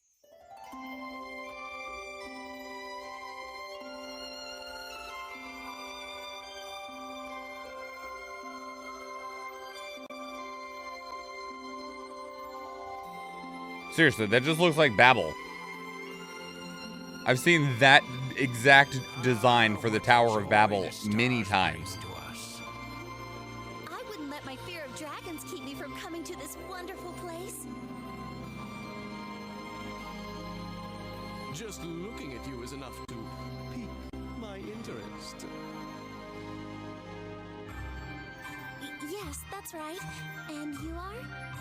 Seriously, that just looks like Babel. I've seen that exact design for the Tower of Babel many times. I wouldn't let my fear of dragons keep me from coming to this wonderful place. Just looking at you is enough to pique my interest. Yes, that's right. And you are?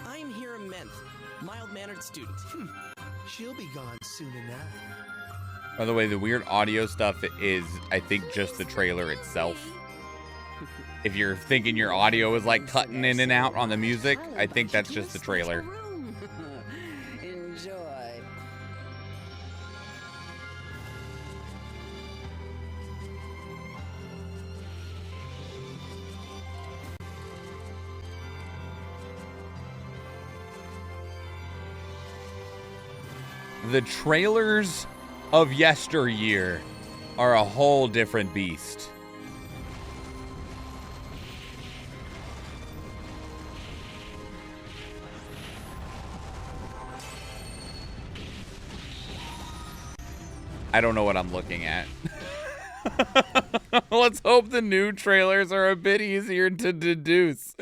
I'm Hira Menth, mild-mannered student. She'll be gone soon enough. By the way, the weird audio stuff is, I think, just the trailer itself. If you're thinking your audio is like cutting in and out on the music, I think that's just the trailer. Enjoy. The trailers of yesteryear are a whole different beast. I don't know what I'm looking at. Let's hope the new trailers are a bit easier to deduce.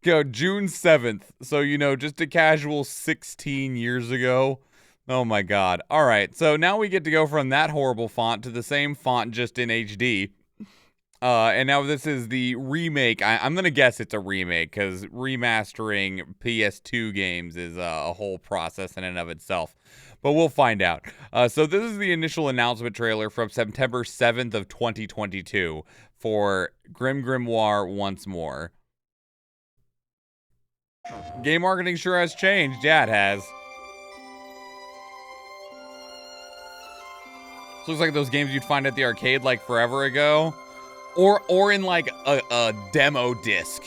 Go June 7th. So, you know, just a casual 16 years ago. Oh my God. All right. So now we get to go from that horrible font to the same font just in HD. And now this is the remake. I'm going to guess it's a remake because remastering PS2 games is a whole process in and of itself. But we'll find out. So this is the initial announcement trailer from September 7th of 2022 for Grim Grimoire Once More. Game marketing sure has changed. Yeah, it has. This looks like those games you'd find at the arcade like forever ago. Or in like a demo disc.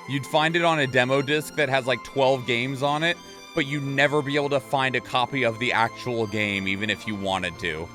You'd find it on a demo disc that has like 12 games on it, but you'd never be able to find a copy of the actual game even if you wanted to.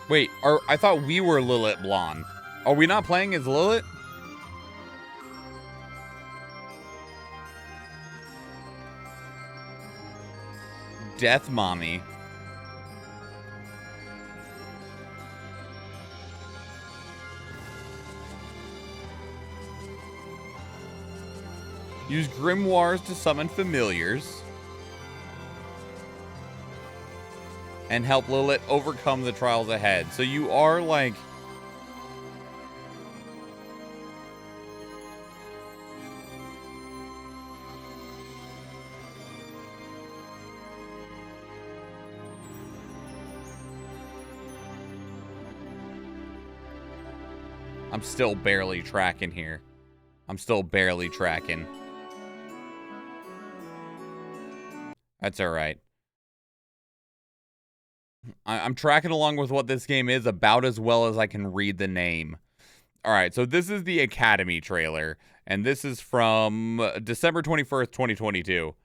Wait, I thought we were Lilith Blonde. Are we not playing as Lilith? Death Mommy. Use grimoires to summon familiars. And help Lilith overcome the trials ahead. So you are like... I'm still barely tracking here. I'm still barely tracking. That's all right. I'm tracking along with what this game is about as well as I can read the name. All right, so this is the Academy trailer, and this is from December 21st, 2022.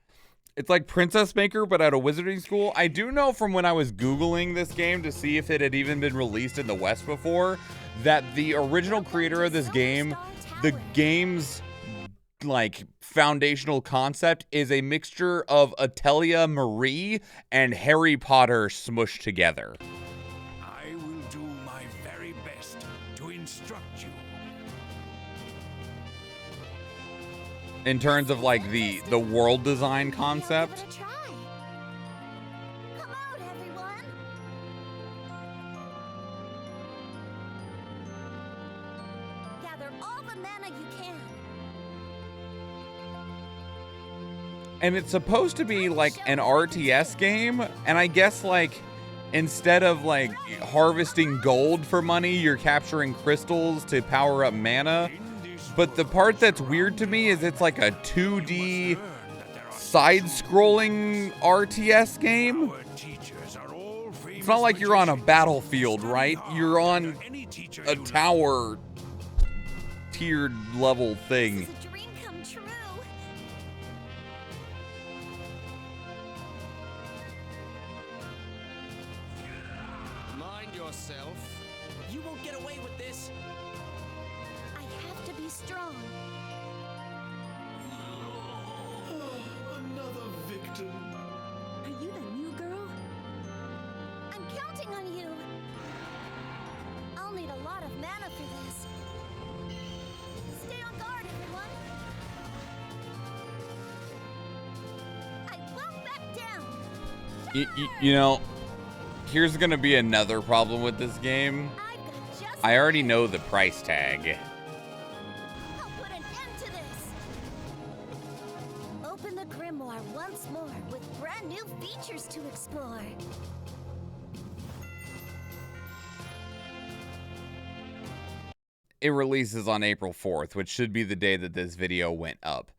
It's like Princess Maker, but at a wizarding school. I do know from when I was Googling this game to see if it had even been released in the West before, that the original creator of this game, the game's like foundational concept is a mixture of Atelier Marie and Harry Potter smushed together. I will do my very best to instruct you. In terms of like the world design concept. Come out, everyone. Gather all the mana you can. And it's supposed to be like an RTS game, and I guess like instead of like harvesting gold for money, you're capturing crystals to power up mana. But the part that's weird to me is it's like a 2D side-scrolling RTS game. not like you're on a battlefield, right? You're on a tower tiered level thing. This is a dream come true. Mind yourself. You won't get away with this. I have to be strong. Another victim. Are you the new girl? I'm counting on you. I'll need a lot of mana for this. Stay on guard, everyone. I won't back down. You know, here's gonna be another problem with this game. I've got just I already know the price tag. I'll put an end to this. Open the grimoire once more with brand new features to explore. It releases on April 4th, which should be the day that this video went up.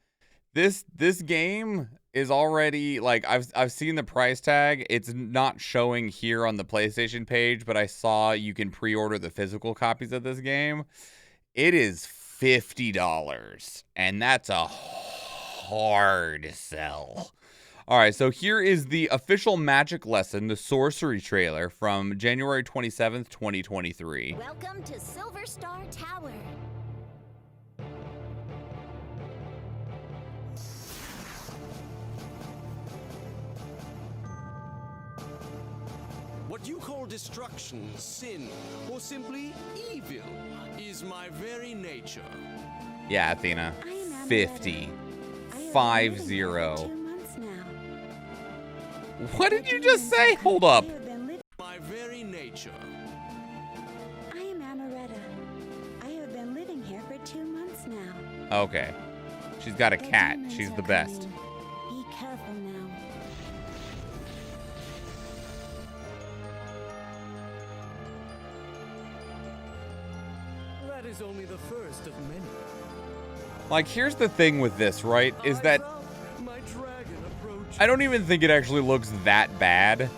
This game is already, like, I've seen the price tag. It's not showing here on the PlayStation page, but I saw you can pre-order the physical copies of this game. It is $50, and that's a hard sell. All right, so here is the official Magic Lesson, the Sorcery trailer from January 27th, 2023. Welcome to Silver Star Tower. What you call destruction, sin, or simply evil is my very nature. Yeah, Athena. I am 50. Amaretta. 50. 2 months now. What did you just say? Hold up. My very nature. I am Amaretta. I have been living here for 2 months now. Okay. She's got a cat. She's the best. Be careful now. That is only the first of many. Like, here's the thing with this, right? Is that My dragon approach. I don't even think it actually looks that bad.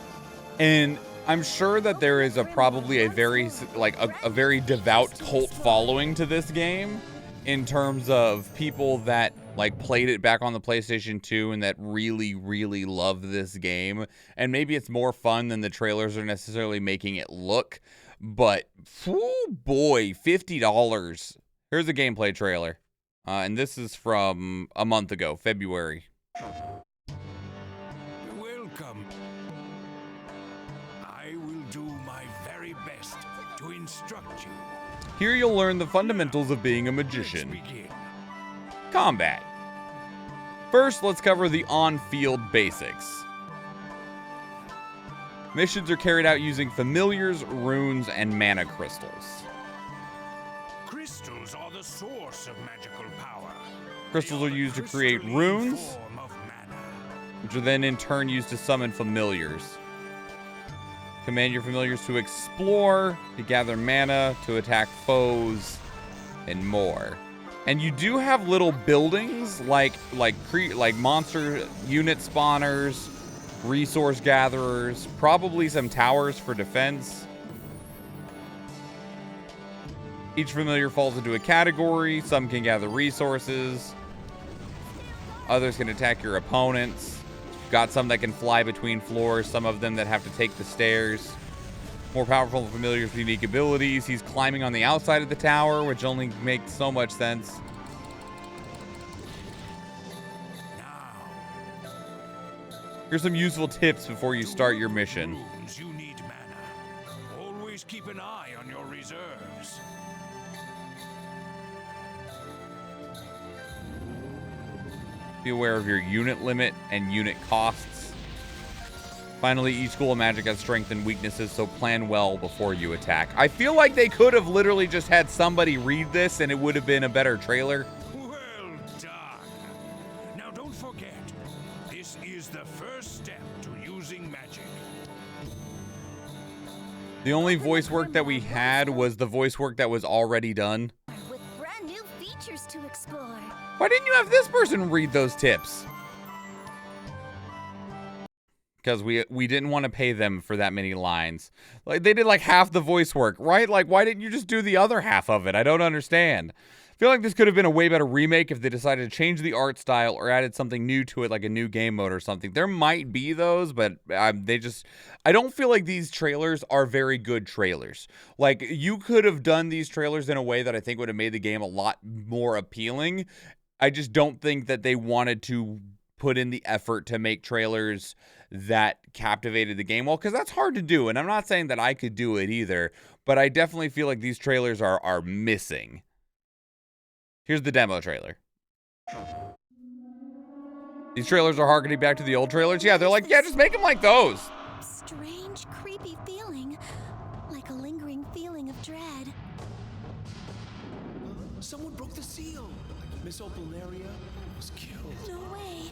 And I'm sure that there is probably a very, like, a very devout cult following to this game in terms of people that, like, played it back on the PlayStation 2 and that really, really love this game. And maybe it's more fun than the trailers are necessarily making it look. But, oh boy, $50. Here's a gameplay trailer. And this is from a month ago, February. Welcome. I will do my very best to instruct you. Here you'll learn the fundamentals of being a Let's magician. begin. Combat. First, let's cover the on-field basics. Missions are carried out using familiars, runes, and mana crystals. Crystals are the source of magical power. Crystals are used to create Crystalline runes, form of mana. which are then in turn used to summon familiars. Command your familiars to explore, to gather mana, to attack foes, and more. And you do have little buildings like monster unit spawners, resource gatherers, probably some towers for defense. Each familiar falls into a category. Some can gather resources. Others can attack your opponents. Got some that can fly between floors. Some of them that have to take the stairs. More powerful familiars with unique abilities. He's climbing on the outside of the tower, which only makes so much sense. Here's some useful tips before you start your mission. Runes, you need mana. Always keep an eye on your reserves. Be aware of your unit limit and unit costs. Finally, each school of magic has strengths and weaknesses, so plan well before you attack. I feel like they could have literally just had somebody read this and it would have been a better trailer. Well done. Now don't forget, this is the first step to using magic. The only voice work that we had was the voice work that was already done. With brand new features to explore. Why didn't you have this person read those tips? because we didn't want to pay them for that many lines. Like, they did like half the voice work, right? Like, why didn't you just do the other half of it? I don't understand. I feel like this could have been a way better remake if they decided to change the art style or added something new to it, like a new game mode or something. There might be those, but I don't feel like these trailers are very good trailers. Like, you could have done these trailers in a way that I think would have made the game a lot more appealing. I just don't think that they wanted to put in the effort to make trailers that captivated the game well, because that's hard to do, and I'm not saying that I could do it either, but I definitely feel like these trailers are missing. Here's the demo trailer. These trailers are harkening back to the old trailers. Yeah, they're like, yeah, just make them like those. Strange, creepy feeling. Like a lingering feeling of dread. Someone broke the seal. Miss Opalnaria was killed. No way.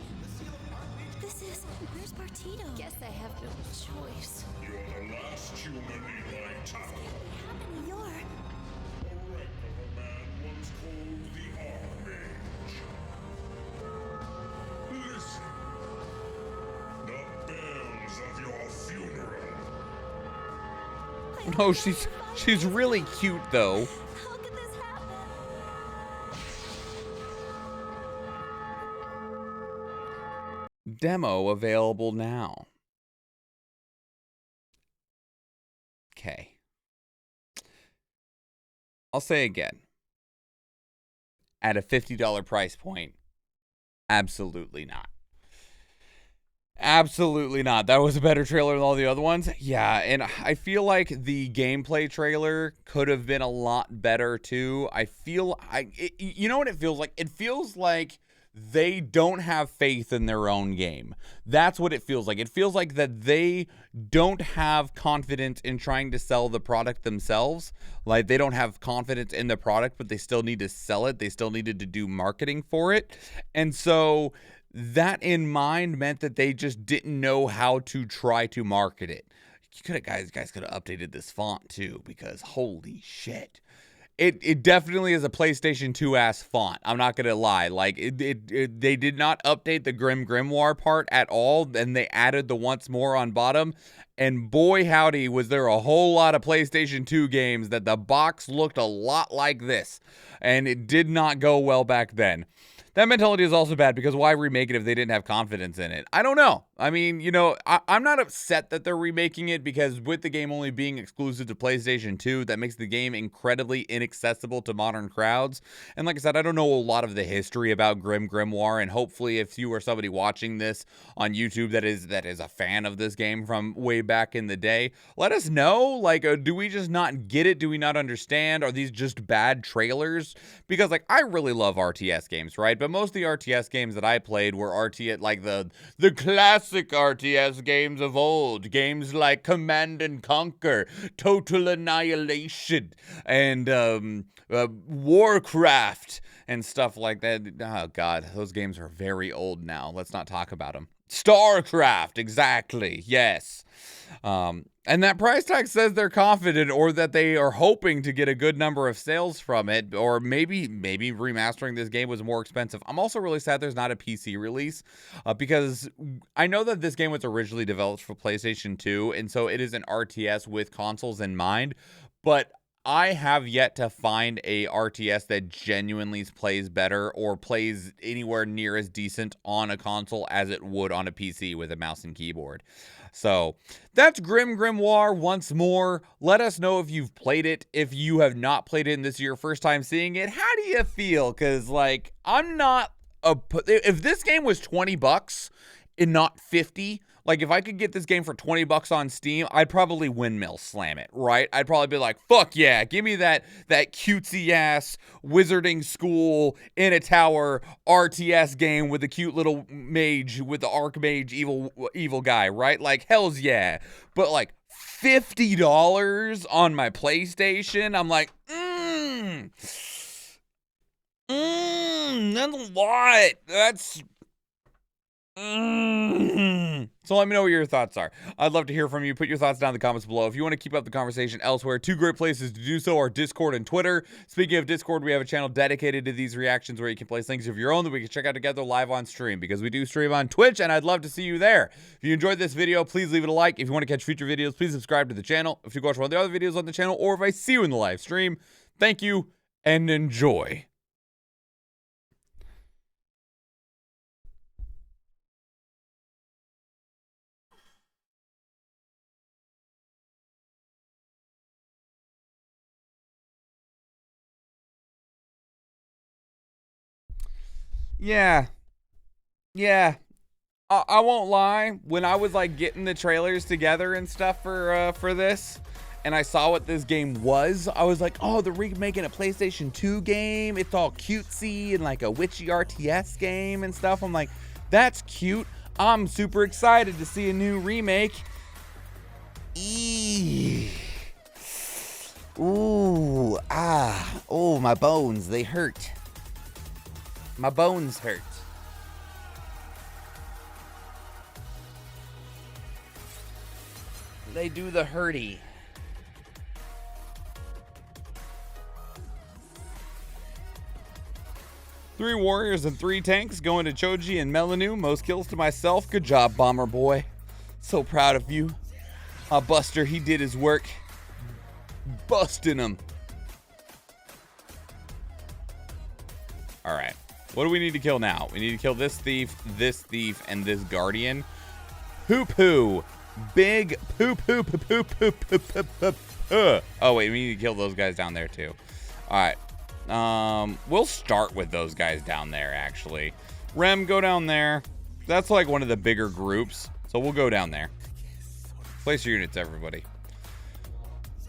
Where's Partito? Guess I have no choice. You're the last human in my tower. You're... The rank of a man once called the Archmage. Listen. The bells of your funeral. Oh, she's really cute though. How could this happen? Demo available now. Okay. I'll say again. At a $50 price point, absolutely not. Absolutely not. That was a better trailer than all the other ones. Yeah, and I feel like the gameplay trailer could have been a lot better too. You know what it feels like? It feels like they don't have faith in their own game. That's what it feels like. It feels like that they don't have confidence in trying to sell the product themselves. Like, they don't have confidence in the product, but they still need to sell it. They still needed to do marketing for it. And so that in mind meant that they just didn't know how to try to market it. Guys could have updated this font too, because holy shit. It definitely is a PlayStation 2 ass font. I'm not gonna lie. Like, they did not update the Grim Grimoire part at all, and they added the once more on bottom. And boy howdy, was there a whole lot of PlayStation 2 games that the box looked a lot like this, and it did not go well back then. That mentality is also bad, because why remake it if they didn't have confidence in it? I don't know. I mean, you know, I'm not upset that they're remaking it, because with the game only being exclusive to PlayStation 2, that makes the game incredibly inaccessible to modern crowds. And like I said, I don't know a lot of the history about Grim Grimoire, and hopefully if you are somebody watching this on YouTube that is a fan of this game from way back in the day, let us know. Like, do we just not get it? Do we not understand? Are these just bad trailers? Because, like, I really love RTS games, right? But most of the RTS games that I played were RTS, like the classic RTS games of old. Games like Command and Conquer, Total Annihilation, and Warcraft, and stuff like that. Oh, God, those games are very old now. Let's not talk about them. StarCraft, exactly, yes. And that price tag says they're confident, or that they are hoping to get a good number of sales from it, or maybe remastering this game was more expensive. I'm also really sad there's not a PC release, because I know that this game was originally developed for PlayStation 2, and so it is an RTS with consoles in mind, but I have yet to find a RTS that genuinely plays better or plays anywhere near as decent on a console as it would on a PC with a mouse and keyboard. So that's Grim Grimoire once more. Let us know if you've played it. If you have not played it and this is your first time seeing it, how do you feel? Because, like, if this game was $20 and not $50, like, if I could get this game for $20 on Steam, I'd probably windmill slam it, right? I'd probably be like, fuck yeah, give me that cutesy ass wizarding school in a tower RTS game with a cute little mage, with the Archmage evil guy, right? Like, hells yeah. But like $50 on my PlayStation, I'm like, that's a lot. So let me know what your thoughts are. I'd love to hear from you. Put your thoughts down in the comments below. If you want to keep up the conversation elsewhere, two great places to do so are Discord and Twitter. Speaking of Discord, we have a channel dedicated to these reactions where you can place things of your own that we can check out together live on stream, because we do stream on Twitch, and I'd love to see you there. If you enjoyed this video, please leave it a like. If you want to catch future videos, please subscribe to the channel. If you watch one of the other videos on the channel, or if I see you in the live stream, thank you and enjoy. Yeah. I won't lie. When I was like getting the trailers together and stuff for this, and I saw what this game was, I was like, oh, they're remaking a PlayStation 2 game. It's all cutesy and like a witchy RTS game and stuff. I'm like, that's cute. I'm super excited to see a new remake. Eee. Ooh, oh, my bones, they hurt. My bones hurt. They do the hurty. Three warriors and 3 tanks going to Choji and Melanu. Most kills to myself. Good job, Bomber Boy. So proud of you. Buster, he did his work. Busting him. All right. What do we need to kill now? We need to kill this thief, and this guardian. Poo-poo. Big poo-poo. Oh, wait. We need to kill those guys down there, too. All right. We'll start with those guys down there, actually. Rem, go down there. That's like one of the bigger groups. So we'll go down there. Place your units, everybody.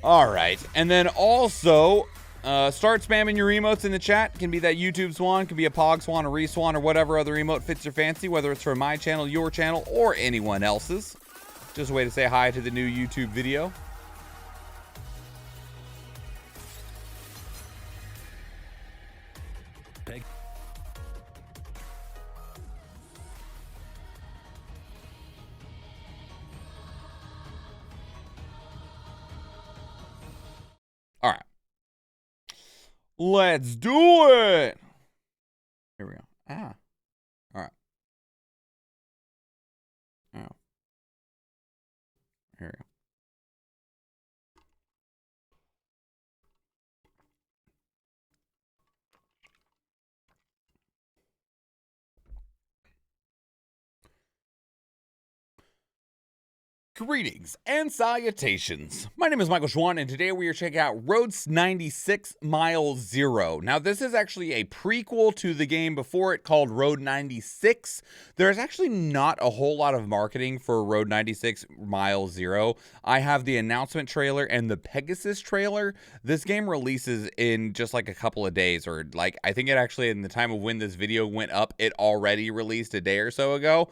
All right. And then also... start spamming your emotes in the chat. It can be that YouTube swan, can be a Pog swan, a Reswan, or whatever other emote fits your fancy, whether it's from my channel, your channel, or anyone else's. Just a way to say hi to the new YouTube video. All right. Let's do it. Here we go. All right. Oh. Here we go. Greetings and salutations. My name is Michael Schwan, and today we are checking out Road 96 Mile Zero. Now, this is actually a prequel to the game before it called Road 96. There's actually not a whole lot of marketing for Road 96 Mile Zero. I have the announcement trailer and the Pegasus trailer. This game releases in just like a couple of days, or like I think it actually, in the time of when this video went up, it already released a day or so ago.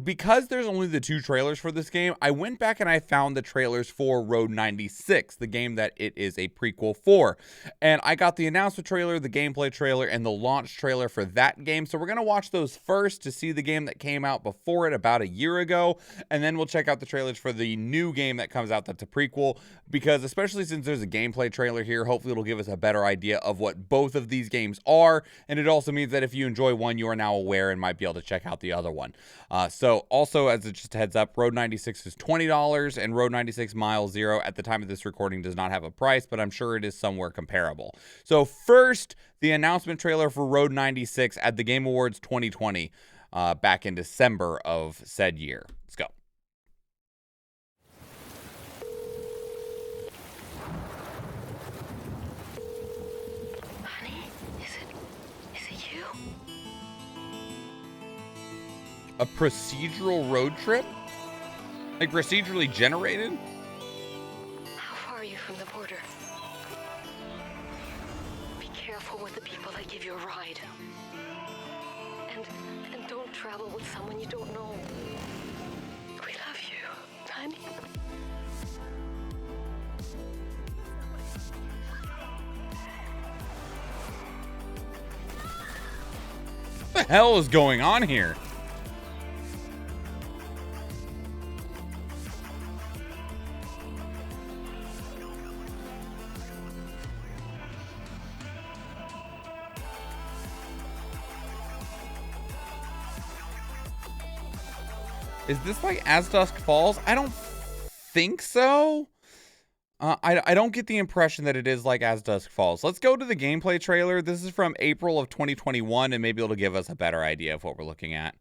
Because there's only the 2 trailers for this game, I went back and I found the trailers for Road 96, the game that it is a prequel for. And I got the announcement trailer, the gameplay trailer, and the launch trailer for that game. So we're going to watch those first to see the game that came out before it about a year ago. And then we'll check out the trailers for the new game that comes out that's a prequel. Because especially since there's a gameplay trailer here, hopefully it'll give us a better idea of what both of these games are. And it also means that if you enjoy one, you are now aware and might be able to check out the other one. So also, as it just heads up, Road 96 is $20, and Road 96 Mile Zero at the time of this recording does not have a price, but I'm sure it is somewhere comparable. So first, the announcement trailer for Road 96 at the Game Awards 2020 back in December of said year. Let's go. Honey, is it you? A procedural road trip? Like procedurally generated? How far are you from the border? Be careful with the people that give you a ride. And don't travel with someone you don't know. We love you, honey. What the hell is going on here? Is this like As Dusk Falls? I don't think so. I don't get the impression that it is like As Dusk Falls. Let's go to the gameplay trailer. This is from April of 2021, and maybe it'll give us a better idea of what we're looking at.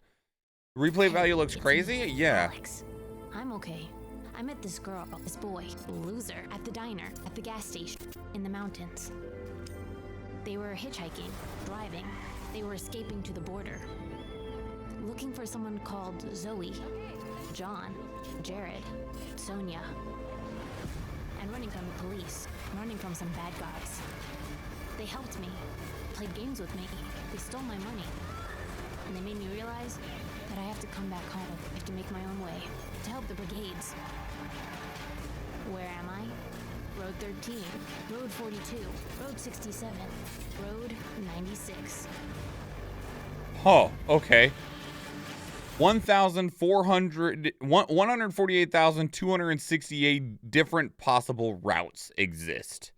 Replay value looks crazy? Yeah. Alex, I'm okay. I met this girl, this boy, loser, at the diner, at the gas station, in the mountains. They were hitchhiking, driving. They were escaping to the border. Looking for someone called Zoe, John, Jared, Sonia. And running from the police, running from some bad guys. They helped me, played games with me. They stole my money. And they made me realize that I have to come back home. I have to make my own way to help the brigades. Where am I? Road 13, Road 42, Road 67, Road 96. Oh, okay. 148,268 different possible routes exist.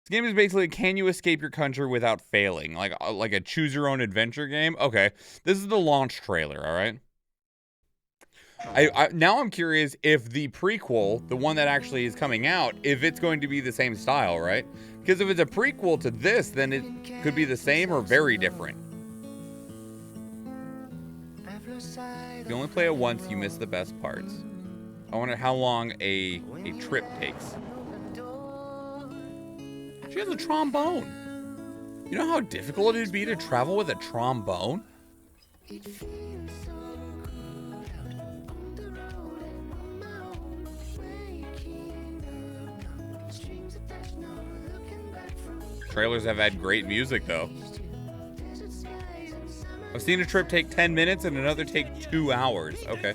This game is basically, can you escape your country without failing? Like a choose your own adventure game? Okay. This is the launch trailer, all right? Now I'm curious if the prequel, the one that actually is coming out, if it's going to be the same style, right? Because if it's a prequel to this, then it could be the same or very different. If you only play it once, you miss the best parts. I wonder how long a trip takes. She has a trombone. You know how difficult it would be to travel with a trombone? Trailers have had great music, though. I've seen a trip take 10 minutes and another take 2 hours. Okay.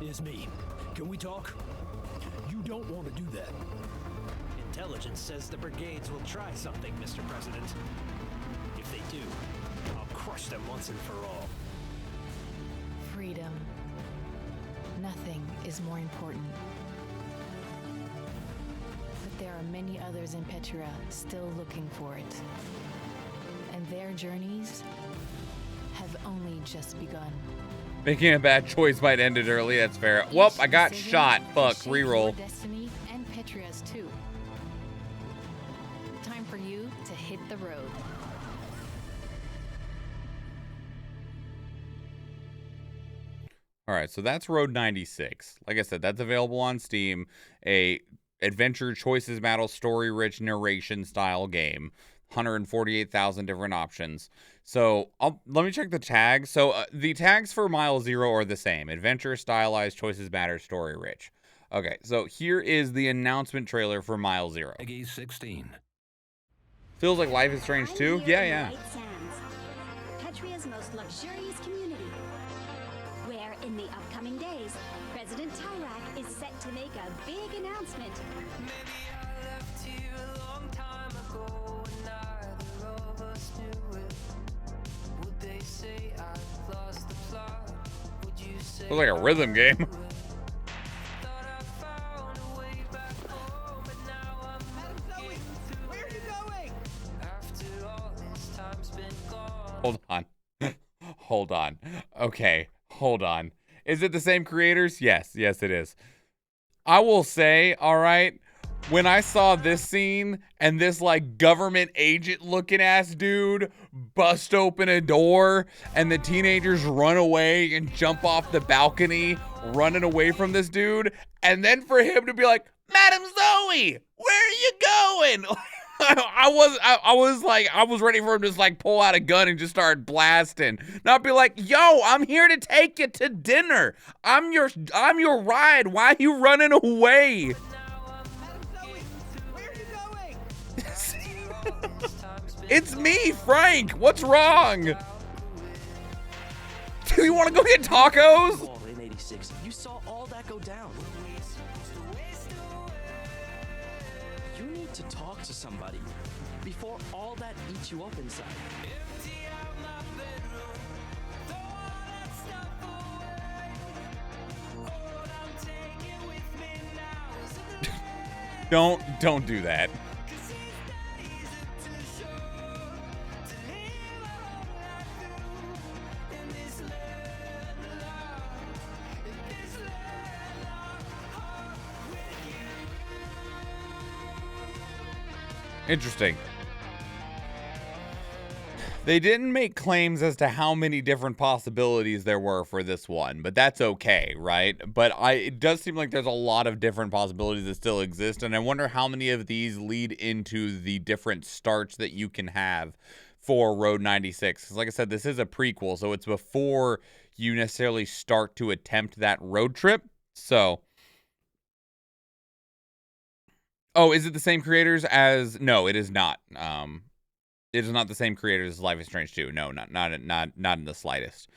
It's me. Can we talk? You don't want to do that. Intelligence says the brigades will try something, Mr. President. If they do, I'll crush them once and for all. Freedom. Nothing is more important. But there are many others in Petra still looking for it. And their journeys have only just begun. Making a bad choice might end it early. That's fair. Well, I got shot. Fuck. Reroll. Destiny and Petra's too. Time for you to hit the road. All right, so that's Road 96. Like I said, that's available on Steam. A adventure choices matter, story-rich narration style game. 148,000 different options. So let me check the tags. So the tags for Mile Zero are the same. Adventure, stylized, choices matter, story-rich. Okay, so here is the announcement trailer for Mile Zero. Peggy 16. Feels like Life is Strange 2? Yeah. Petria's most luxurious community. Where in the upcoming days, President Tyrak is set to make a big announcement. Maybe I left here a long time ago and neither of us knew it. Would they say I lost the plot? Would you say Feels like a rhythm game. thought I found a way back home, but now I'm looking through Where are you going? After all this time spent gone. Hold on. Hold on. Okay. Hold on. Is it the same creators? Yes, it is. I will say, all right, when I saw this scene and this like government agent looking ass dude bust open a door and the teenagers run away and jump off the balcony running away from this dude, and then for him to be like, Madam Zoe, where are you going? I was ready for him to just like pull out a gun and just start blasting. Not be like, yo, I'm here to take you to dinner. I'm your ride. Why are you running away? It's me, Frank. What's wrong? Do you want to go get tacos? In 86, you saw all that go down. You need to talk to somebody before all that eats you up inside. Don't do that. Interesting. They didn't make claims as to how many different possibilities there were for this one, but that's okay, right? But it does seem like there's a lot of different possibilities that still exist, and I wonder how many of these lead into the different starts that you can have for Road 96. Because like I said, this is a prequel, so it's before you necessarily start to attempt that road trip. So, oh, is it the same creators as? No, it is not. It is not the same creators as Life is Strange 2. No, not in the slightest.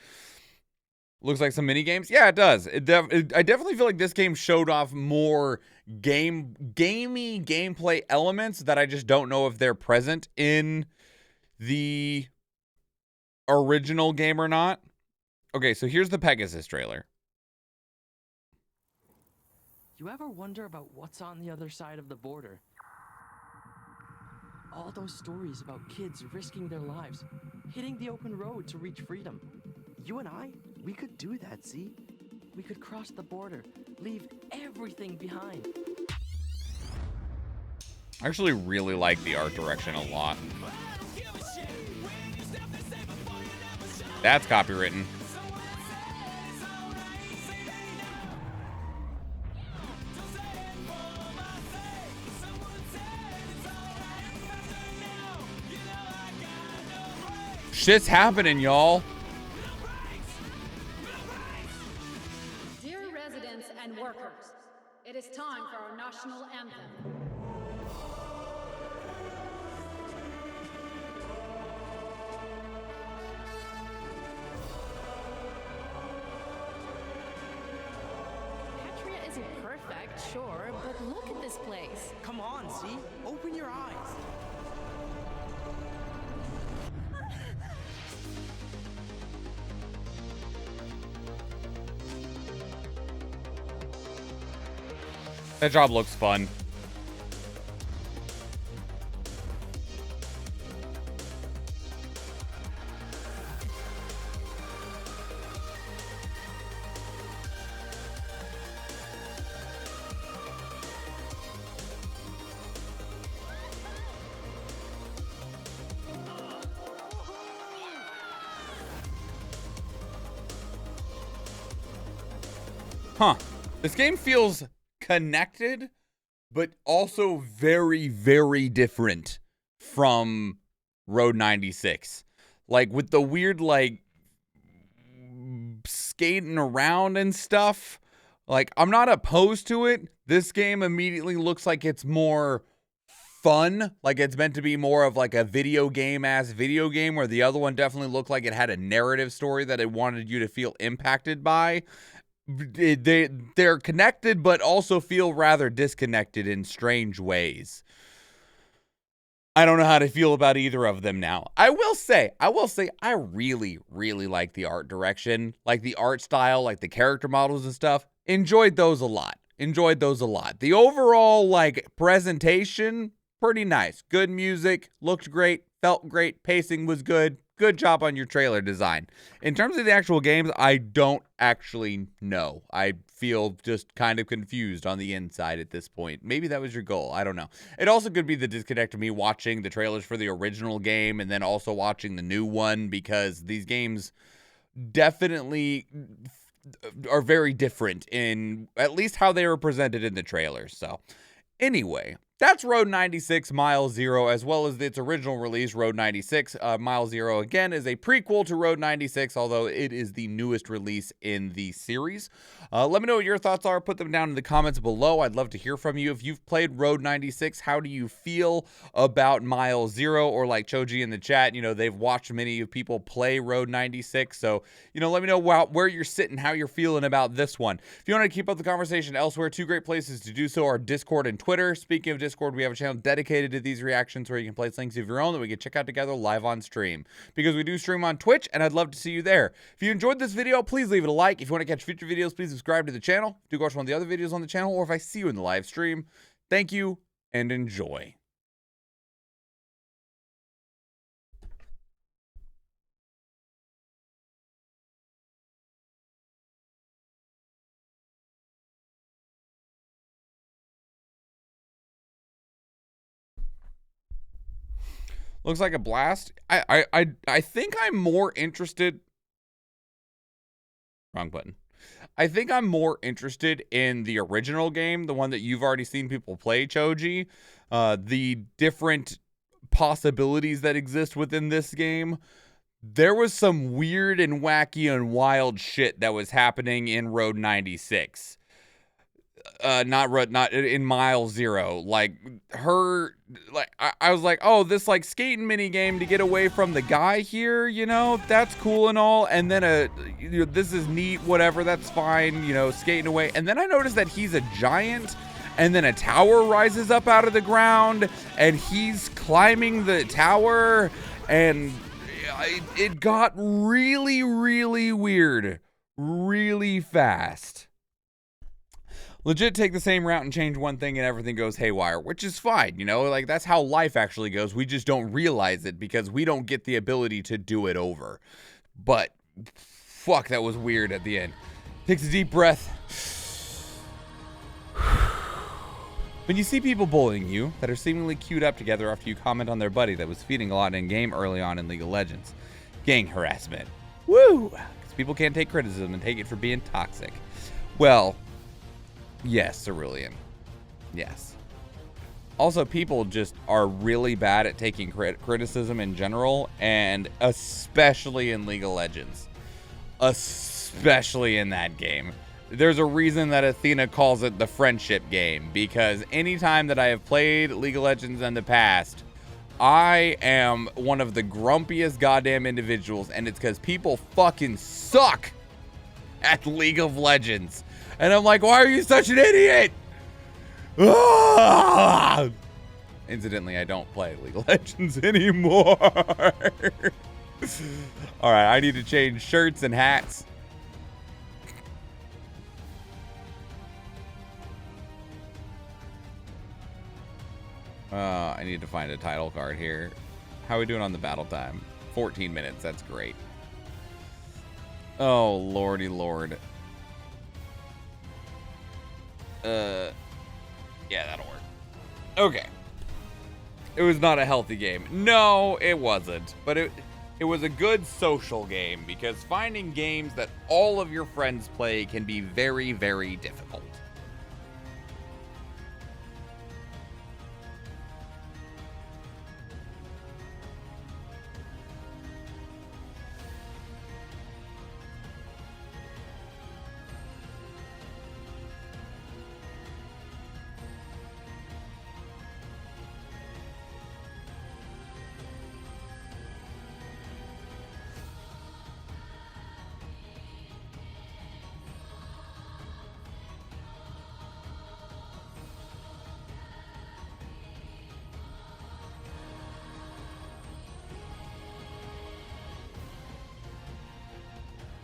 Looks like some mini games. Yeah, it does. I definitely feel like this game showed off more gamey gameplay elements that I just don't know if they're present in the original game or not. Okay, so here's the Pegasus trailer. You ever wonder about what's on the other side of the border? All those stories about kids risking their lives, hitting the open road to reach freedom. You and I, we could do that, see? We could cross the border, leave everything behind. I actually really like the art direction a lot. That's copywritten. Shit's happening, y'all. Dear residents and workers, it is time for our national anthem. Patria isn't perfect, sure, but look at this place. Come on, see? Open your eyes. That job looks fun. Huh. This game feels connected, but also very, very different from Road 96. Like, with the weird, like, skating around and stuff. Like, I'm not opposed to it. This game immediately looks like it's more fun. Like, it's meant to be more of, like, a video game-ass video game, where the other one definitely looked like it had a narrative story that it wanted you to feel impacted by. They're connected, but also feel rather disconnected in strange ways. I don't know how to feel about either of them now. I will say, I really, really like the art direction, like the art style, like the character models and stuff. Enjoyed those a lot. The overall, like, presentation, pretty nice. Good music, looked great, felt great, pacing was good. Good job on your trailer design. In terms of the actual games, I don't actually know. I feel just kind of confused on the inside at this point. Maybe that was your goal. I don't know. It also could be the disconnect of me watching the trailers for the original game and then also watching the new one, because these games definitely are very different in at least how they were presented in the trailers. So anyway, that's Road 96 Mile Zero, as well as its original release, Road 96. Mile Zero, again, is a prequel to Road 96, although it is the newest release in the series. Let me know what your thoughts are. Put them down in the comments below. I'd love to hear from you. If you've played Road 96, how do you feel about Mile Zero? Or like Choji in the chat, you know, they've watched many people play Road 96. So, you know, let me know where you're sitting, how you're feeling about this one. If you want to keep up the conversation elsewhere, two great places to do so are Discord and Twitter. Speaking of Discord, we have a channel dedicated to these reactions where you can place links of your own that we can check out together live on stream, because we do stream on Twitch, and I'd love to see you there. If you enjoyed this video, please leave it a like. If you want to catch future videos, please subscribe to the channel. Do watch one of the other videos on the channel, or if I see you in the live stream, thank you and enjoy. Looks like a blast. I think I'm more interested. Wrong button. I think I'm more interested in the original game, the one that you've already seen people play, Choji. The different possibilities that exist within this game. There was some weird and wacky and wild shit that was happening in Road 96. Not in Mile Zero. Like I was like, oh, this like skating mini game to get away from the guy here, you know, that's cool and all. And then this is neat, whatever, that's fine, you know, skating away. And then I noticed that he's a giant, and then a tower rises up out of the ground, and he's climbing the tower, and it got really, really weird, really fast. Legit take the same route and change one thing and everything goes haywire, which is fine, you know, like that's how life actually goes. We just don't realize it because we don't get the ability to do it over. But fuck, that was weird at the end. Takes a deep breath. When you see people bullying you that are seemingly queued up together after you comment on their buddy that was feeding a lot in game early on in League of Legends. Gang harassment. Woo! Because people can't take criticism and take it for being toxic. Well, yes, Cerulean. Yes. Also, people just are really bad at taking criticism in general, and especially in League of Legends. Especially in that game. There's a reason that Athena calls it the friendship game, because anytime that I have played League of Legends in the past, I am one of the grumpiest goddamn individuals, and it's because people fucking suck at League of Legends. And I'm like, why are you such an idiot? Ah! Incidentally, I don't play League of Legends anymore. All right, I need to change shirts and hats. I need to find a title card here. How are we doing on the battle time? 14 minutes, that's great. Oh, lordy lord. Yeah, that'll work. Okay. It was not a healthy game. No, it wasn't. But it was a good social game, because finding games that all of your friends play can be very, very difficult.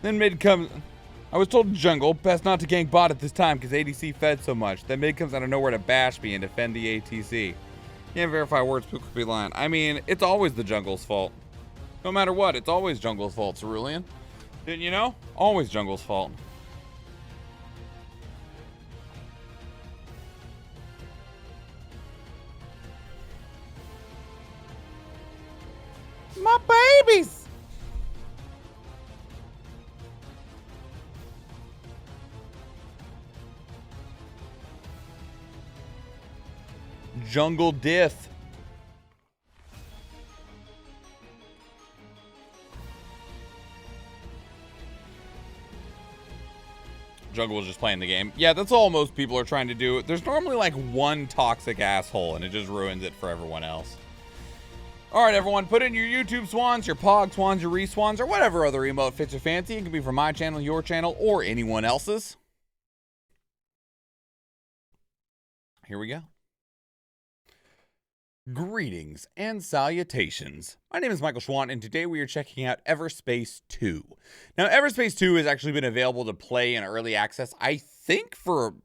Then mid comes, I was told jungle, best not to gank bot at this time because ADC fed so much. Then mid comes out of nowhere to bash me and defend the ATC. Can't verify words, people could be lying. I mean, it's always the jungle's fault. No matter what, it's always jungle's fault, Cerulean. Didn't you know? Always jungle's fault. My babies! Jungle diff. Jungle was just playing the game. Yeah, that's all most people are trying to do. There's normally like one toxic asshole, and it just ruins it for everyone else. All right, everyone, put in your YouTube swans, your Pog swans, your Reswans, or whatever other emote fits your fancy. It can be from my channel, your channel, or anyone else's. Here we go. Greetings and salutations. My name is Michael Schwann, and today we are checking out Everspace 2. Now, Everspace 2 has actually been available to play in early access, I think, for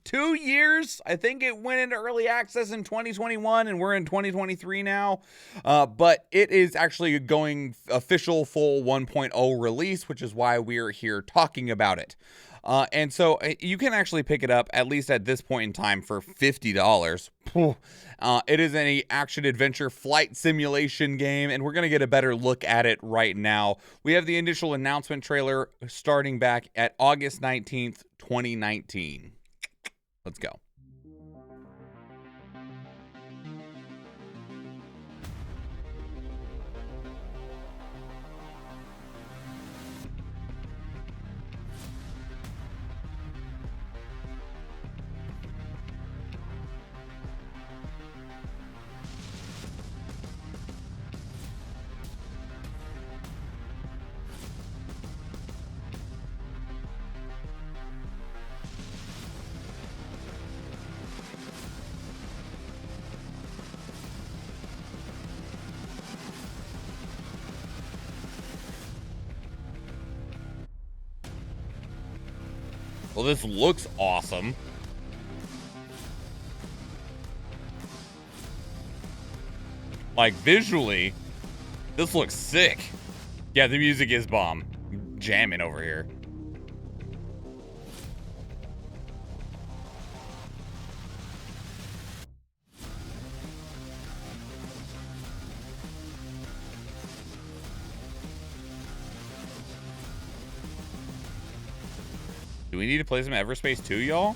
2 years. I think it went into early access in 2021, and we're in 2023 now. But it is actually going official full 1.0 release, which is why we're here talking about it. And so you can actually pick it up, at least at this point in time, for $50. It is an action-adventure flight simulation game, and we're going to get a better look at it right now. We have the initial announcement trailer starting back at August 19th, 2019. Let's go. Well, this looks awesome. Like, visually, this looks sick. Yeah, the music is bomb. I'm jamming over here. Do we need to play some Everspace 2, y'all?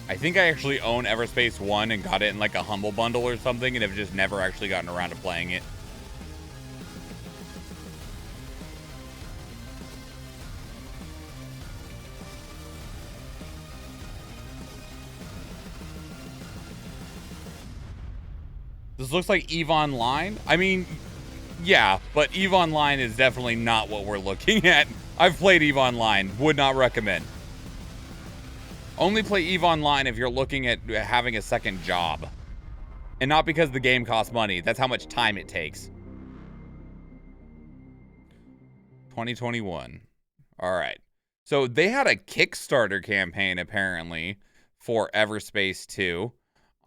I think I actually own Everspace 1 and got it in like a Humble Bundle or something and have just never actually gotten around to playing it. This looks like EVE Online. I mean, yeah, but EVE Online is definitely not what we're looking at. I've played EVE Online. Would not recommend. Only play EVE Online if you're looking at having a second job. And not because the game costs money. That's how much time it takes. 2021. All right. So they had a Kickstarter campaign, apparently, for Everspace 2.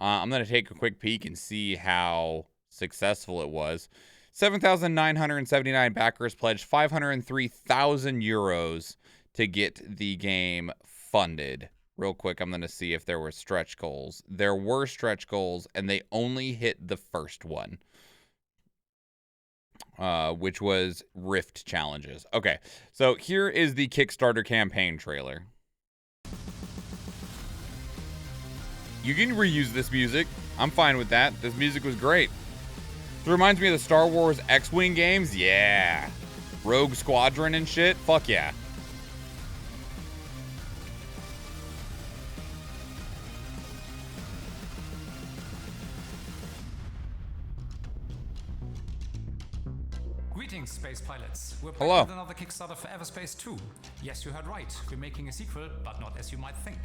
I'm going to take a quick peek and see how successful it was. 7,979 backers pledged 503,000 euros to get the game funded. Real quick, I'm going to see if there were stretch goals. There were stretch goals, and they only hit the first one, which was Rift challenges. Okay, so here is the Kickstarter campaign trailer. You can reuse this music. I'm fine with that. This music was great. It reminds me of the Star Wars X-Wing games. Yeah. Rogue Squadron and shit. Fuck yeah. Greetings, space pilots. We're Hello. with another Kickstarter for Everspace 2. Yes, you heard right. We're making a sequel, but not as you might think.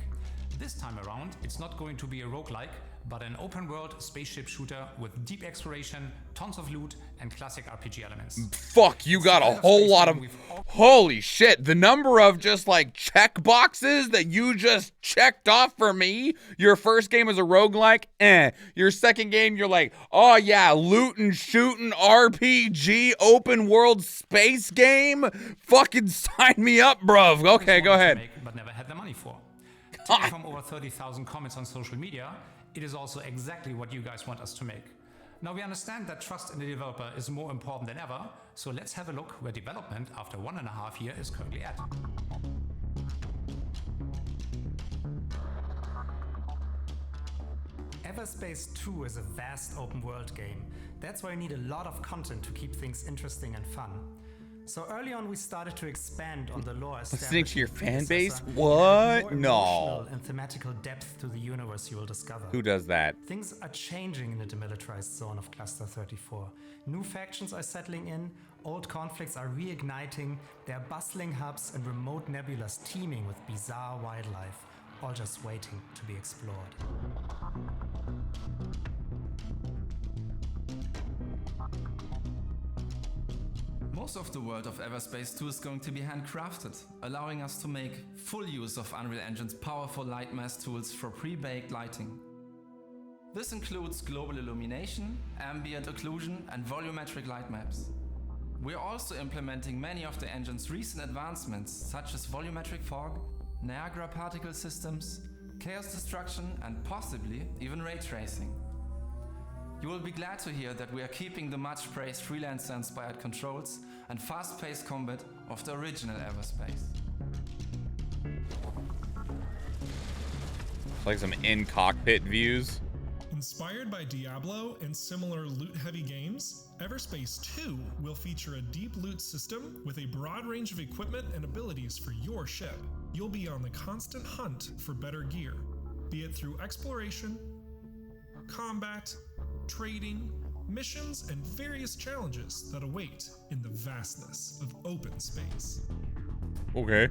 This time around, it's not going to be a roguelike, but an open-world spaceship shooter with deep exploration, tons of loot, and classic RPG elements. Fuck, you got a whole lot of... Holy shit, the number of just like check boxes that you just checked off for me. Your first game was a roguelike, Your second game, you're like, oh yeah, loot and shooting RPG open world space game. Fucking sign me up, bruv. Okay, go ahead. But never had the money for. Taken from over 30,000 comments on social media, it is also exactly what you guys want us to make. Now we understand that trust in the developer is more important than ever, so let's have a look where development after 1.5 years is currently at. Everspace 2 is a vast open world game. That's why you need a lot of content to keep things interesting and fun. So early on we started to expand on the lore. Listening to your fan base? What? No. And thematical depth to the universe you will discover. Who does that? Things are changing in the demilitarized zone of Cluster 34. New factions are settling in, old conflicts are reigniting, there are bustling hubs and remote nebulas teeming with bizarre wildlife, all just waiting to be explored. Most of the world of Everspace 2 is going to be handcrafted, allowing us to make full use of Unreal Engine's powerful light mask tools for pre-baked lighting. This includes global illumination, ambient occlusion, and volumetric light maps. We're also implementing many of the engine's recent advancements, such as volumetric fog, Niagara particle systems, chaos destruction, and possibly even ray tracing. You will be glad to hear that we are keeping the much praised freelancer-inspired controls and fast-paced combat of the original Everspace. It's like some in-cockpit views. Inspired by Diablo and similar loot-heavy games, Everspace 2 will feature a deep loot system with a broad range of equipment and abilities for your ship. You'll be on the constant hunt for better gear, be it through exploration, combat, trading, missions, and various challenges that await in the vastness of open space. Okay.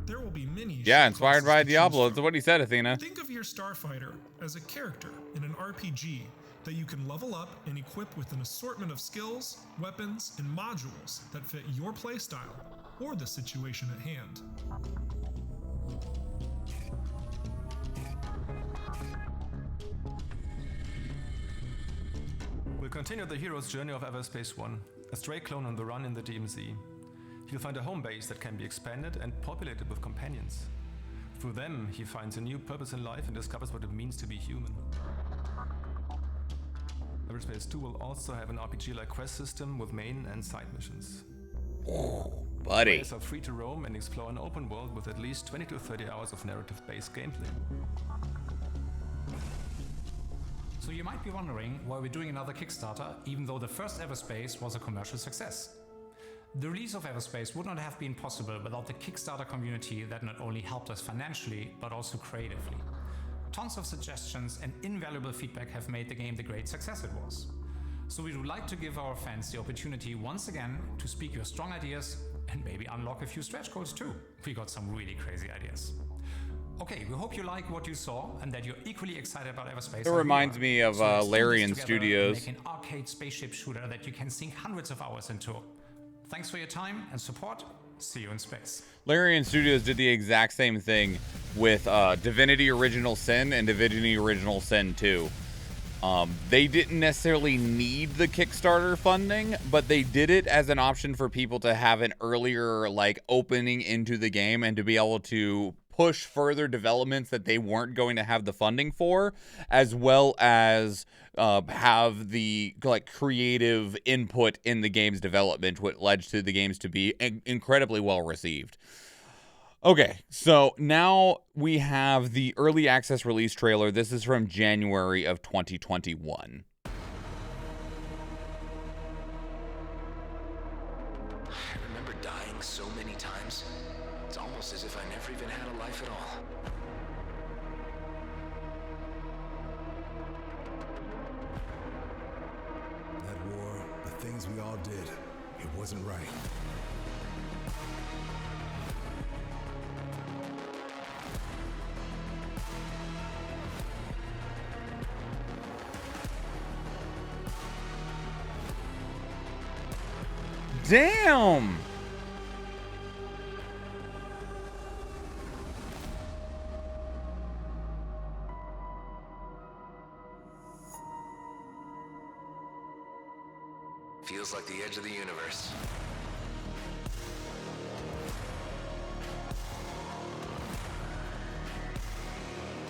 There will be many. Yeah, inspired by Diablo. That's what he said, Athena. Think of your starfighter as a character in an RPG that you can level up and equip with an assortment of skills, weapons, and modules that fit your playstyle or the situation at hand. We'll continue the hero's journey of Everspace 1, a stray clone on the run in the DMZ. He'll find a home base that can be expanded and populated with companions. Through them, he finds a new purpose in life and discovers what it means to be human. Everspace 2 will also have an RPG-like quest system with main and side missions. Buddy. Players are free to roam and explore an open world with at least 20 to 30 hours of narrative-based gameplay. So you might be wondering why we're doing another Kickstarter, even though the first Everspace was a commercial success. The release of Everspace would not have been possible without the Kickstarter community that not only helped us financially, but also creatively. Tons of suggestions and invaluable feedback have made the game the great success it was. So we would like to give our fans the opportunity once again to speak your strong ideas and maybe unlock a few stretch goals too. We got some really crazy ideas. Okay, we hope you like what you saw and that you're equally excited about Everspace. It reminds me of Larian Studios. Make an arcade spaceship shooter that you can sink hundreds of hours into. Thanks for your time and support. See you in space. Larian Studios did the exact same thing with Divinity Original Sin and Divinity Original Sin 2. They didn't necessarily need the Kickstarter funding, but they did it as an option for people to have an earlier opening into the game and to be able to push further developments that they weren't going to have the funding for, as well as have the creative input in the game's development, what led to the games to be incredibly well received. Okay, so now we have the early access release trailer. This is from January of 2021. I remember dying so many times. It's almost as if I never even had a life at all. That war, the things we all did, it wasn't right. Damn! Feels like the edge of the universe.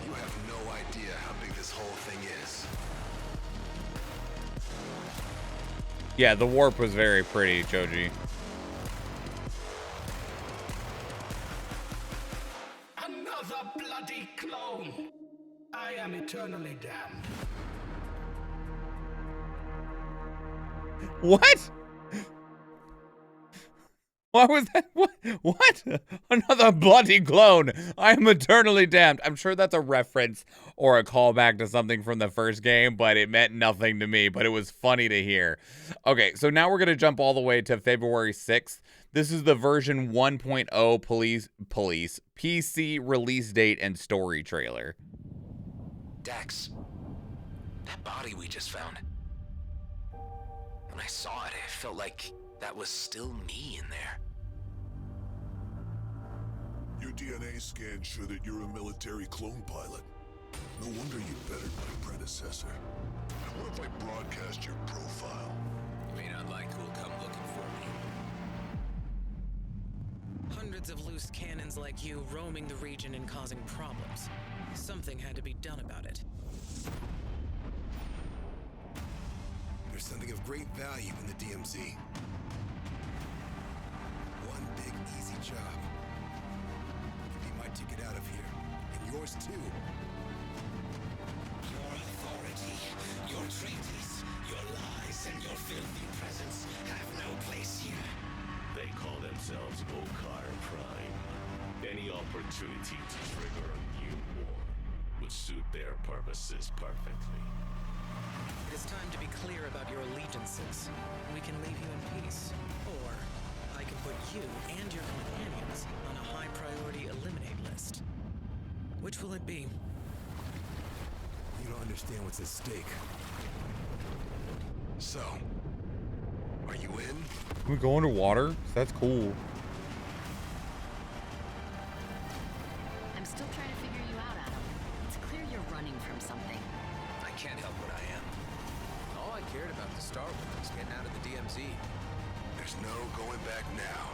You have no idea how big this whole thing is. Yeah, the warp was very pretty, Choji. Another bloody clone! I am eternally damned. What? What was that? What? Another bloody clone. I am eternally damned. I'm sure that's a reference or a callback to something from the first game, but it meant nothing to me, but it was funny to hear. Okay, so now we're going to jump all the way to February 6th. This is the version 1.0 police PC release date and story trailer. Dax, that body we just found. When I saw it, it felt like that was still me in there. Your DNA scans show that you're a military clone pilot. No wonder you bettered my predecessor. What if I broadcast your profile? You may not like who'll come looking for me. Hundreds of loose cannons like you roaming the region and causing problems. Something had to be done about it. There's something of great value in the DMZ. One big, easy job. Could be my ticket out of here. And yours too. Your authority, your treaties, your lies, and your filthy presence have no place here. They call themselves Okar Prime. Any opportunity to trigger a new war would suit their purposes perfectly. It is time to be clear about your allegiances. We can leave you in peace. Or I can put you and your companions on a high priority eliminate list. Which will it be? You don't understand what's at stake. So, are you in? Can we go underwater? That's cool. I'm still trying to figure you out, Adam. It's clear you're running from something. I can't help what I am. All I cared about to start with was getting out of the DMZ. There's no going back now.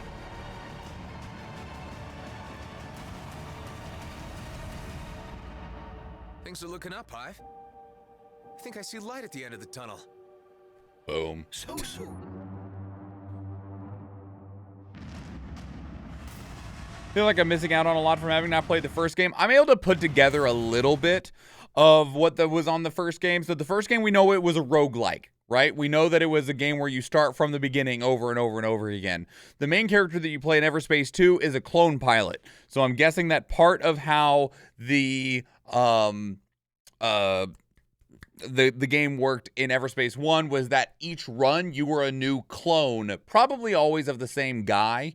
Things are looking up, Hive. I think I see light at the end of the tunnel. Boom. So soon. Feel like I'm missing out on a lot from having not played the first game. I'm able to put together a little bit of what was on the first game. So the first game, we know it was a roguelike, right? We know that it was a game where you start from the beginning over and over and over again. The main character that you play in Everspace 2 is a clone pilot. So I'm guessing that part of how the game worked in Everspace 1 was that each run you were a new clone, probably always of the same guy.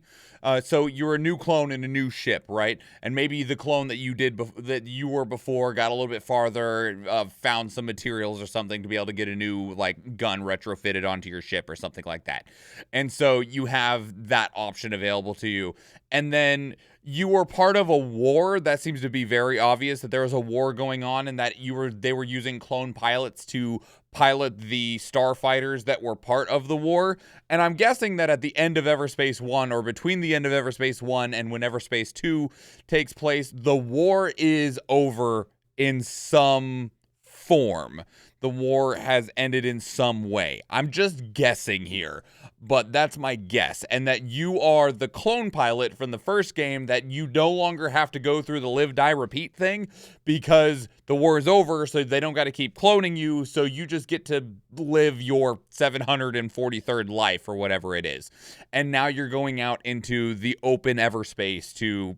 So you're a new clone in a new ship, right? And maybe the clone that you did that you were before got a little bit farther, found some materials or something to be able to get a new like gun retrofitted onto your ship or something like that. And so you have that option available to you. And then you were part of a war. That seems to be very obvious that there was a war going on and that they were using clone pilots to pilot the starfighters that were part of the war. And I'm guessing that at the end of Everspace 1 or between the end of Everspace 1 and when Everspace 2 takes place, the war is over in some form. The war has ended in some way. I'm just guessing here, but that's my guess. And that you are the clone pilot from the first game, that you no longer have to go through the live, die, repeat thing because the war is over, so they don't got to keep cloning you, so you just get to live your 743rd life or whatever it is. And now you're going out into the open Everspace to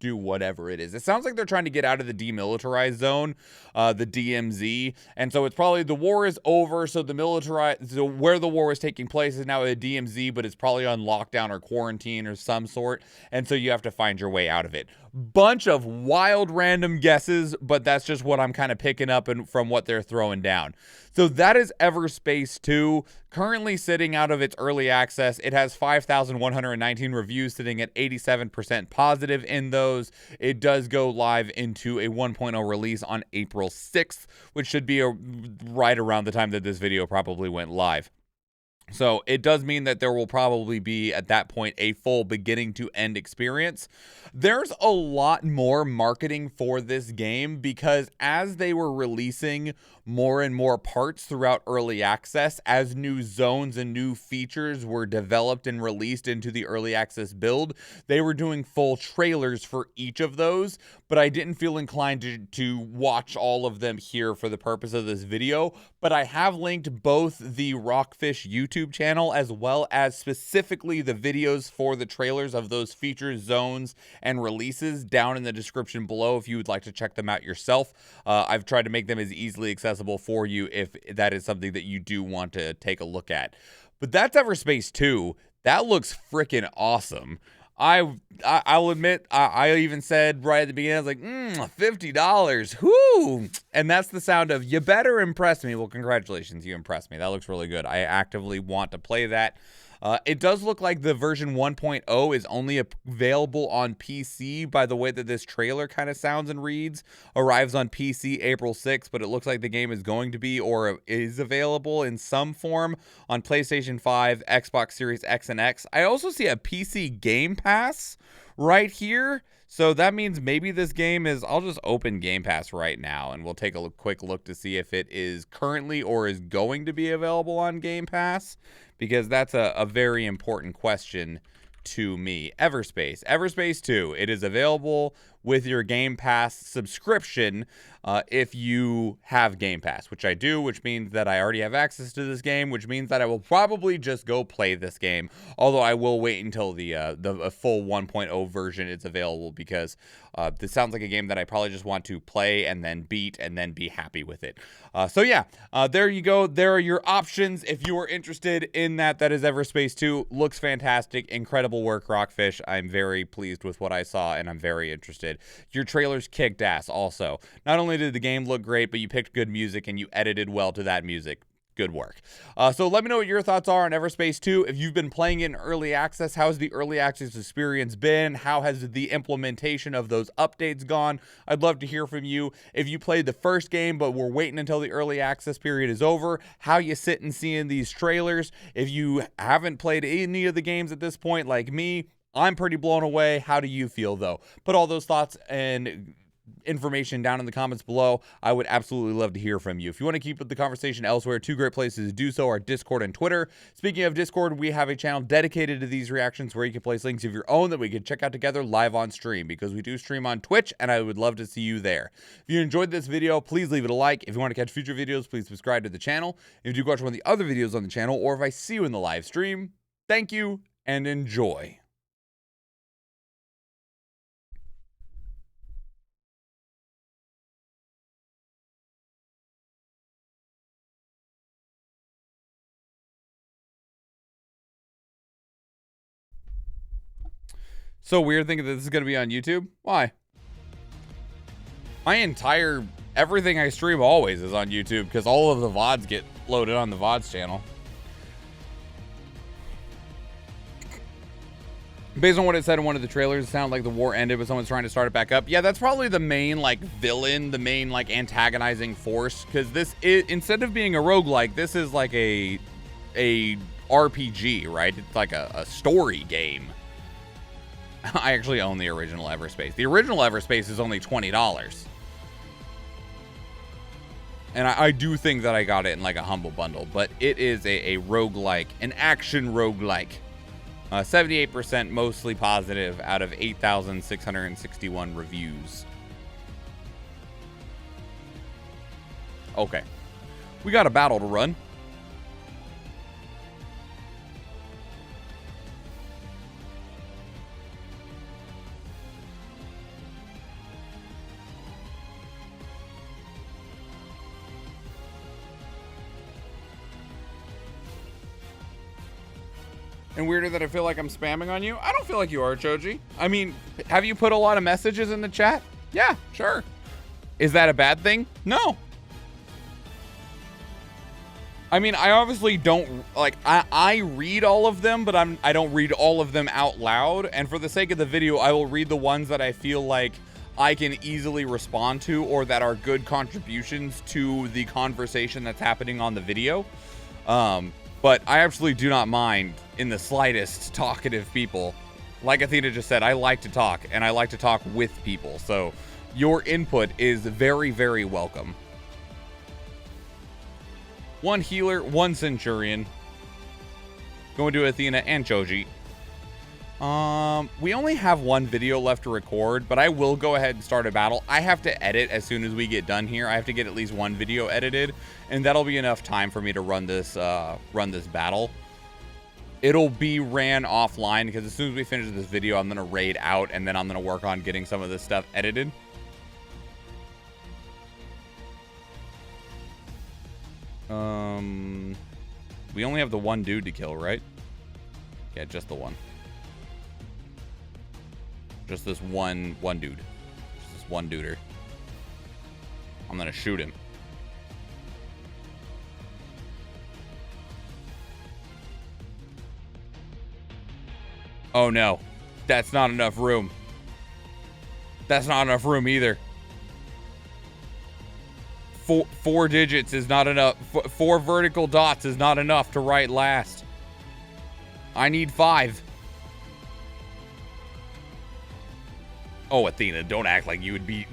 do whatever it is. It sounds like they're trying to get out of the demilitarized zone, the DMZ, and so it's probably the war is over, so where the war was taking place is now a DMZ, but it's probably on lockdown or quarantine or some sort, and so you have to find your way out of it. Bunch of wild random guesses, but that's just what I'm kind of picking up from what they're throwing down. So that is Everspace 2, currently sitting out of its early access. It has 5,119 reviews, sitting at 87% positive in those. It does go live into a 1.0 release on April 6th, which should be right around the time that this video probably went live. So it does mean that there will probably be, at that point, a full beginning to end experience. There's a lot more marketing for this game because as they were releasing more and more parts throughout early access, as new zones and new features were developed and released into the early access build, they were doing full trailers for each of those, but I didn't feel inclined to watch all of them here for the purpose of this video. But I have linked both the Rockfish YouTube channel as well as specifically the videos for the trailers of those features, zones, and releases down in the description below if you would like to check them out yourself. I've tried to make them as easily accessible for you if that is something that you do want to take a look at. But that's Everspace 2. That looks freaking awesome. I'll admit, I even said right at the beginning, I was like, $50, whoo! And that's the sound of, you better impress me. Well, congratulations, you impressed me. That looks really good. I actively want to play that. It does look like the version 1.0 is only available on PC by the way that this trailer kind of sounds and reads. Arrives on PC April 6th, but it looks like the game is going to be or is available in some form on PlayStation 5, Xbox Series X and X. I also see a PC Game Pass right here. So that means maybe this game is, I'll just open Game Pass right now and we'll take a quick look to see if it is currently or is going to be available on Game Pass, because that's a very important question to me. Everspace. Everspace 2. It is available with your Game Pass subscription if you have Game Pass, which I do, which means that I already have access to this game, which means that I will probably just go play this game, although I will wait until the full 1.0 version is available, because this sounds like a game that I probably just want to play and then beat and then be happy with it. So yeah, there you go. There are your options if you are interested in that. That is Everspace 2. Looks fantastic. Incredible work, Rockfish. I'm very pleased with what I saw, and I'm very interested. Your trailers kicked ass also. Not only did the game look great, but you picked good music and you edited well to that music. Good work. So let me know what your thoughts are on Everspace 2. If you've been playing it in early access, how has the early access experience been? How has the implementation of those updates gone? I'd love to hear from you. If you played the first game but we're waiting until the early access period is over, how you sit and seeing these trailers. If you haven't played any of the games at this point like me, I'm pretty blown away. How do you feel though? Put all those thoughts and information down in the comments below. I would absolutely love to hear from you. If you want to keep the conversation elsewhere, two great places to do so are Discord and Twitter. Speaking of Discord, we have a channel dedicated to these reactions where you can place links of your own that we can check out together live on stream, because we do stream on Twitch and I would love to see you there. If you enjoyed this video, please leave it a like. If you want to catch future videos, please subscribe to the channel. If you do watch one of the other videos on the channel, or if I see you in the live stream, thank you and enjoy. So weird thinking that this is going to be on YouTube. Why? Everything I stream always is on YouTube, because all of the VODs get loaded on the VODs channel. Based on what it said in one of the trailers, it sounded like the war ended, but someone's trying to start it back up. Yeah, that's probably the main, like, villain, the main, like, antagonizing force, because this is, instead of being a roguelike, this is like a RPG, right? It's like a story game. I actually own the original Everspace. The original Everspace is only $20. And I do think that I got it in like a humble bundle, but it is a roguelike, an action roguelike. 78% mostly positive out of 8,661 reviews. Okay. We got a battle to run. And weirder that I feel like I'm spamming on you. I don't feel like you are, Choji. I mean, have you put a lot of messages in the chat? Yeah, sure. Is that a bad thing? No. I mean, I obviously don't, like, I read all of them, but I don't read all of them out loud. And for the sake of the video, I will read the ones that I feel like I can easily respond to, or that are good contributions to the conversation that's happening on the video. But I absolutely do not mind in the slightest talkative people. Like Athena just said, I like to talk, and I like to talk with people. So your input is very, very welcome. One healer, one centurion. Going to Athena and Choji. We only have one video left to record, but I will go ahead and start a battle. I have to edit as soon as we get done here. I have to get at least one video edited, and that'll be enough time for me to run this battle. It'll be ran offline, because as soon as we finish this video, I'm gonna raid out, and then I'm gonna work on getting some of this stuff edited. We only have the one dude to kill, right? Yeah, just the one. Just this one dude. Just this one duder. I'm gonna shoot him. Oh no. That's not enough room. That's not enough room either. Four digits is not enough. Four vertical dots is not enough to write last. I need 5. Oh, Athena, don't act like you would be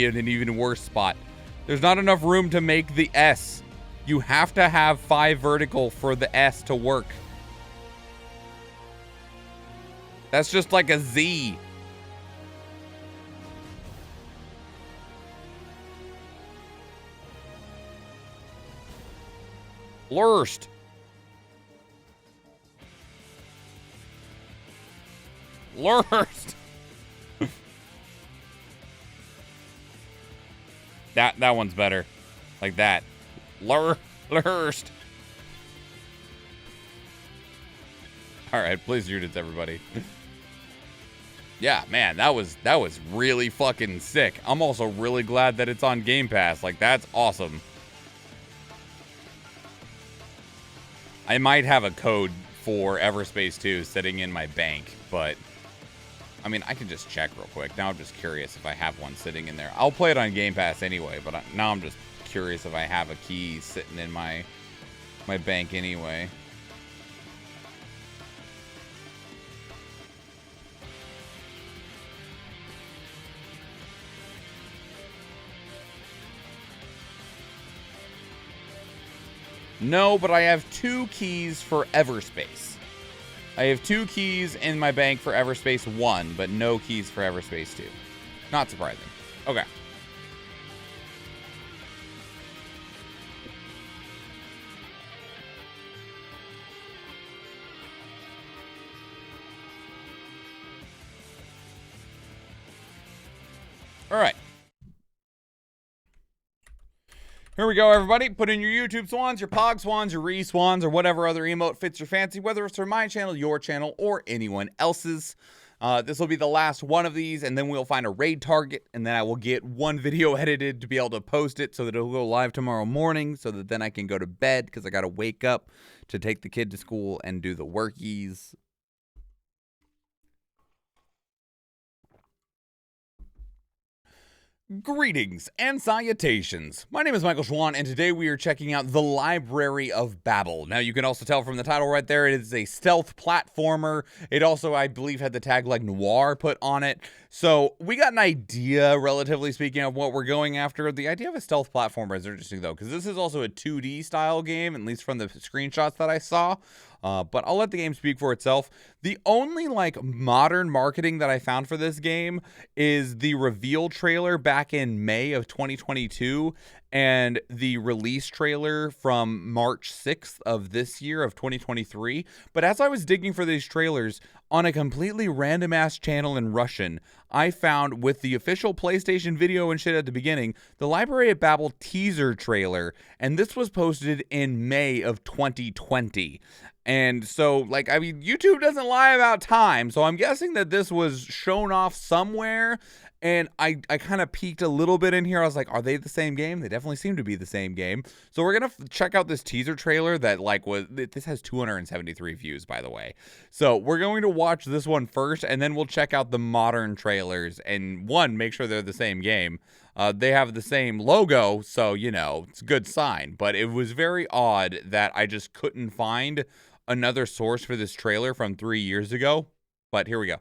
in an even worse spot. There's not enough room to make the S. You have to have 5 vertical for the S to work. That's just like a Z. Lurst. Lurst. That one's better. Like that. Lurst. Alright, please units, everybody. Yeah, man, that was really fucking sick. I'm also really glad that it's on Game Pass. Like, that's awesome. I might have a code for Everspace 2 sitting in my bank, but I mean, I can just check real quick. Now I'm just curious if I have one sitting in there. I'll play it on Game Pass anyway, but now I'm just curious if I have a key sitting in my bank anyway. No, but I have 2 keys for Everspace. I have 2 keys in my bank for Everspace 1, but no keys for Everspace 2. Not surprising. Okay. All right. Here we go, everybody. Put in your YouTube swans, your Pog swans, your Re-swans, or whatever other emote fits your fancy, whether it's for my channel, your channel, or anyone else's. This will be the last one of these, and then we'll find a raid target, and then I will get one video edited to be able to post it so that it'll go live tomorrow morning, so that then I can go to bed, because I got to wake up to take the kid to school and do the workies. Greetings and salutations. My name is Michael Schwan, and today we are checking out the Library of Babel. Now, you can also tell from the title right there, it is a stealth platformer. It also, I believe, had the tag like noir put on it. So we got an idea, relatively speaking, of what we're going after. The idea of a stealth platformer is interesting, though, because this is also a 2D style game, at least from the screenshots that I saw. But I'll let the game speak for itself. The only like modern marketing that I found for this game is the reveal trailer back in May of 2022 and the release trailer from March 6th of this year of 2023. But as I was digging for these trailers on a completely random ass channel in Russian, I found with the official PlayStation video and shit at the beginning, the Library of Babel teaser trailer, and this was posted in May of 2020. And so, like, I mean, YouTube doesn't lie about time, so I'm guessing that this was shown off somewhere, and I kind of peeked a little bit in here. I was like, are they the same game? They definitely seem to be the same game. So we're going to check out this teaser trailer that, like, this has 273 views, by the way. So we're going to watch this one first, and then we'll check out the modern trailers, and one, make sure they're the same game. They have the same logo, so, you know, it's a good sign. But it was very odd that I just couldn't find another source for this trailer from 3 years ago. But here we go.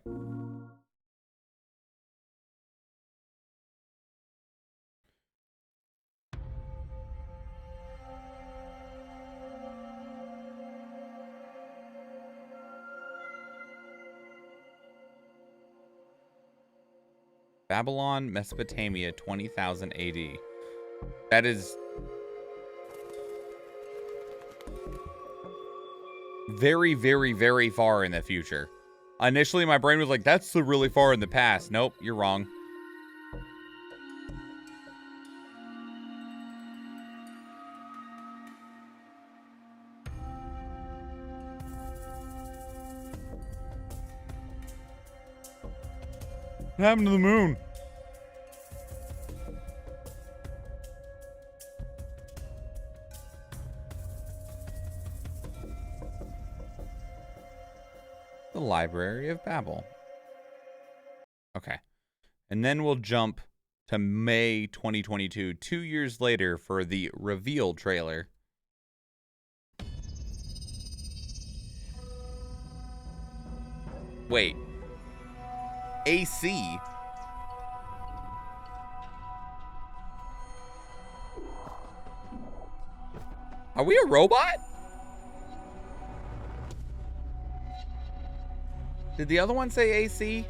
Babylon, Mesopotamia, 20,000 AD. That is very, very, very far in the future. Initially, my brain was like, that's really far in the past. Nope, you're wrong. What happened to the moon? The Library of Babel. Okay. And then we'll jump to May 2022, 2 years later, for the reveal trailer. Wait. AC? Are we a robot? Did the other one say AC?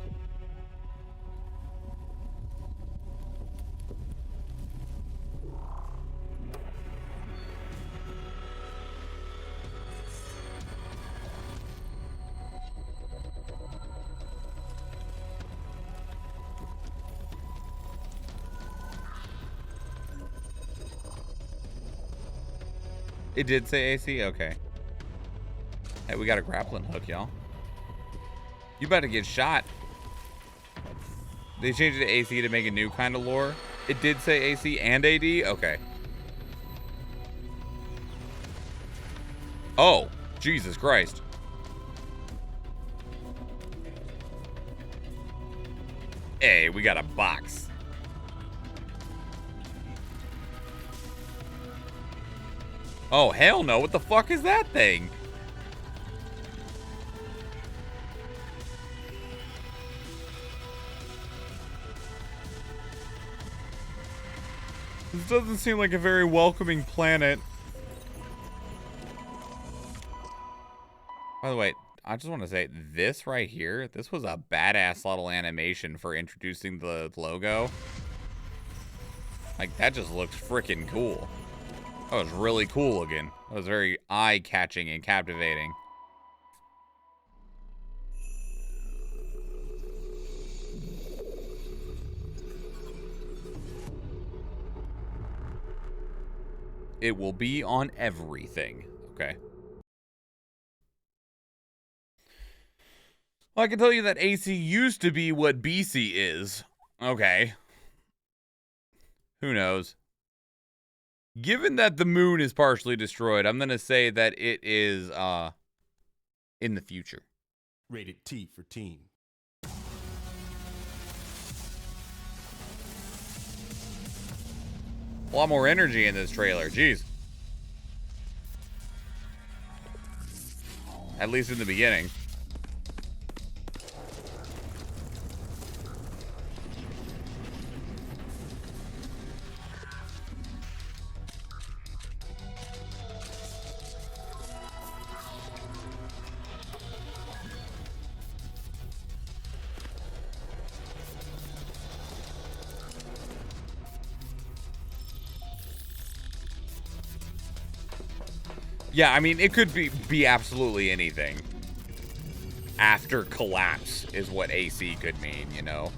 It did say AC? Okay. Hey, we got a grappling hook, y'all. You better get shot. They changed it to AC to make a new kind of lore. It did say AC and AD? Okay. Oh, Jesus Christ. Hey, we got a box. Oh, hell no. What the fuck is that thing? This doesn't seem like a very welcoming planet. By the way, I just want to say, this right here, this was a badass little animation for introducing the logo. Like, that just looks freaking cool. That was really cool looking. That was very eye-catching and captivating. It will be on everything. Okay. Well, I can tell you that AC used to be what BC is. Okay. Who knows? Given that the moon is partially destroyed, I'm going to say that it is in the future. Rated T for teen. A lot more energy in this trailer. Jeez. At least in the beginning. Yeah, I mean, it could be absolutely anything. After collapse is what AC could mean, you know?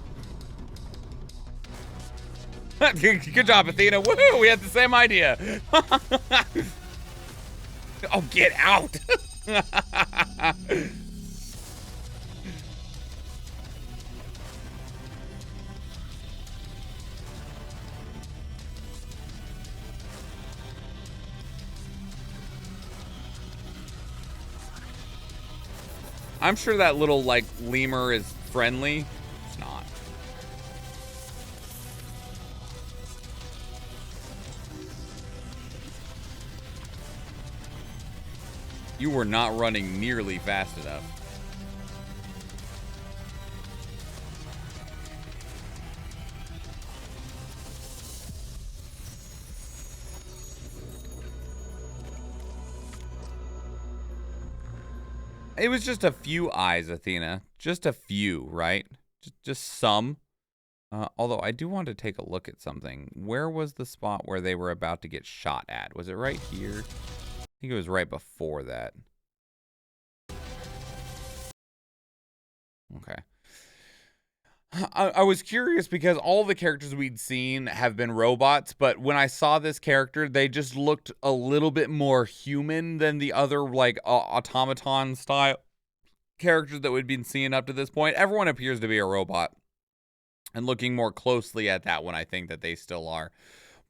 Good job, Athena. Woohoo! We had the same idea. Oh, get out! I'm sure that little, like, lemur is friendly. It's not. You were not running nearly fast enough. It was just a few eyes, Athena. Just a few, right? Just some. Although I do want to take a look at something. Where was the spot where they were about to get shot at? Was it right here? I think it was right before that. Okay. I was curious because all the characters we'd seen have been robots, but when I saw this character, they just looked a little bit more human than the other, like, automaton style characters that we'd been seeing up to this point. Everyone appears to be a robot. And looking more closely at that one, I think that they still are.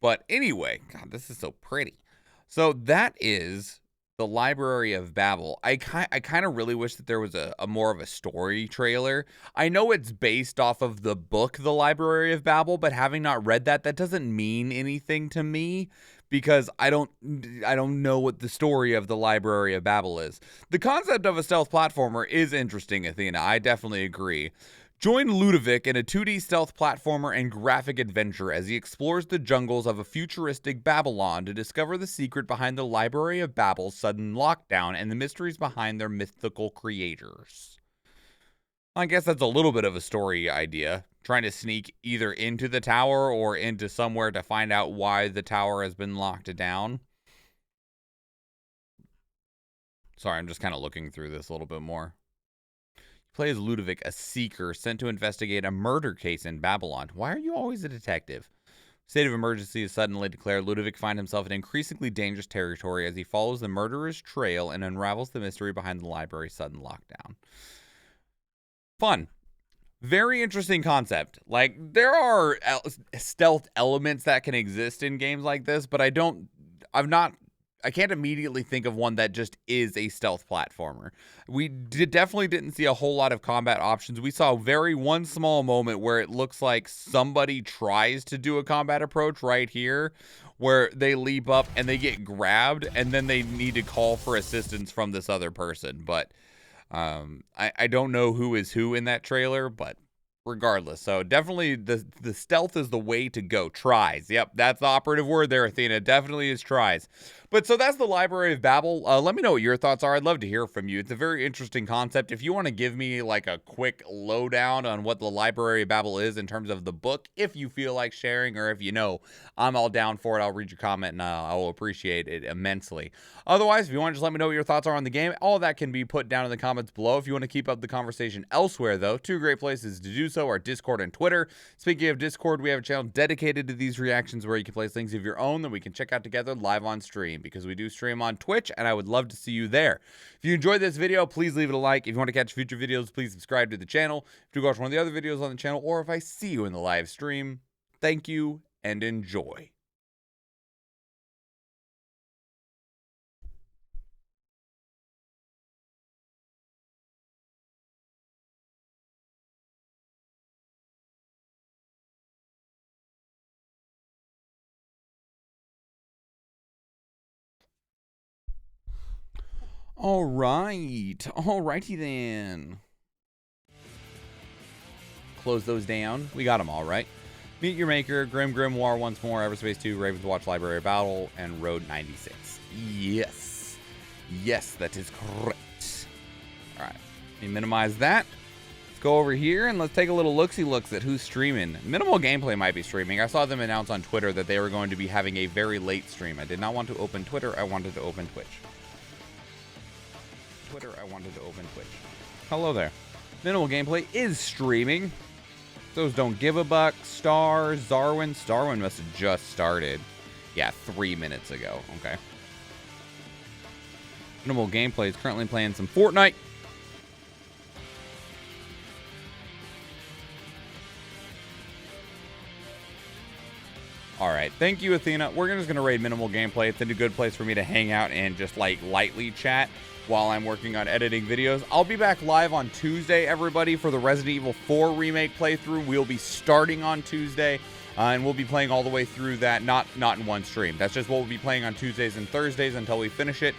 But anyway, God, this is so pretty. So that is the Library of Babel. I kind of really wish that there was a more of a story trailer. I know it's based off of the book, The Library of Babel, but having not read that, that doesn't mean anything to me because I don't know what the story of the Library of Babel is. The concept of a stealth platformer is interesting, Athena. I definitely agree. Join Ludovic in a 2D stealth platformer and graphic adventure as he explores the jungles of a futuristic Babylon to discover the secret behind the Library of Babel's sudden lockdown and the mysteries behind their mythical creators. I guess that's a little bit of a story idea, trying to sneak either into the tower or into somewhere to find out why the tower has been locked down. Sorry, I'm just kind of looking through this a little bit more. Play as Ludovic, a seeker sent to investigate a murder case in Babylon. Why are you always a detective? State of emergency is suddenly declared. Ludovic finds himself in increasingly dangerous territory as he follows the murderer's trail and unravels the mystery behind the library's sudden lockdown. Fun. Very interesting concept. Like, there are stealth elements that can exist in games like this, but I can't immediately think of one that just is a stealth platformer. We definitely didn't see a whole lot of combat options. We saw one small moment where it looks like somebody tries to do a combat approach right here, where they leap up and they get grabbed, and then they need to call for assistance from this other person. But I don't know who is who in that trailer, but regardless. So definitely the stealth is the way to go. Tries. Yep, that's the operative word there, Athena. Definitely is tries. But so that's the Library of Babel. Let me know what your thoughts are. I'd love to hear from you. It's a very interesting concept. If you want to give me like a quick lowdown on what the Library of Babel is in terms of the book, if you feel like sharing, or if you know, I'm all down for it. I'll read your comment and I will appreciate it immensely. Otherwise, if you want to just let me know what your thoughts are on the game, all that can be put down in the comments below. If you want to keep up the conversation elsewhere, though, two great places to do so are Discord and Twitter. Speaking of Discord, we have a channel dedicated to these reactions where you can place things of your own that we can check out together live on stream, because we do stream on Twitch, and I would love to see you there. If you enjoyed this video, please leave it a like. If you want to catch future videos, please subscribe to the channel. If you watch one of the other videos on the channel, or if I see you in the live stream, thank you and enjoy. Alrighty then. Close those down. We got them all right. Meet Your Maker, Grim Grimoire once more, Everspace 2, Raven's Watch, Library of Battle, and Road 96. Yes. Yes, that is correct. Alright. Let me minimize that. Let's go over here and let's take a little look-see-looks at who's streaming. Minimal Gameplay might be streaming. I saw them announce on Twitter that they were going to be having a very late stream. I did not want to open Twitter. I wanted to open Twitch. Hello there. Minimal Gameplay is streaming. Those Don't Give a Buck, Stars, Starwin must have just started. Yeah, 3 minutes ago. Okay. Minimal Gameplay is currently playing some Fortnite. Alright, thank you, Athena. We're just going to raid Minimal Gameplay. It's a good place for me to hang out and just, like, lightly chat while I'm working on editing videos. I'll be back live on Tuesday, everybody, for the Resident Evil 4 remake playthrough. We'll be starting on Tuesday, and we'll be playing all the way through that, not in one stream. That's just what we'll be playing on Tuesdays and Thursdays until we finish it.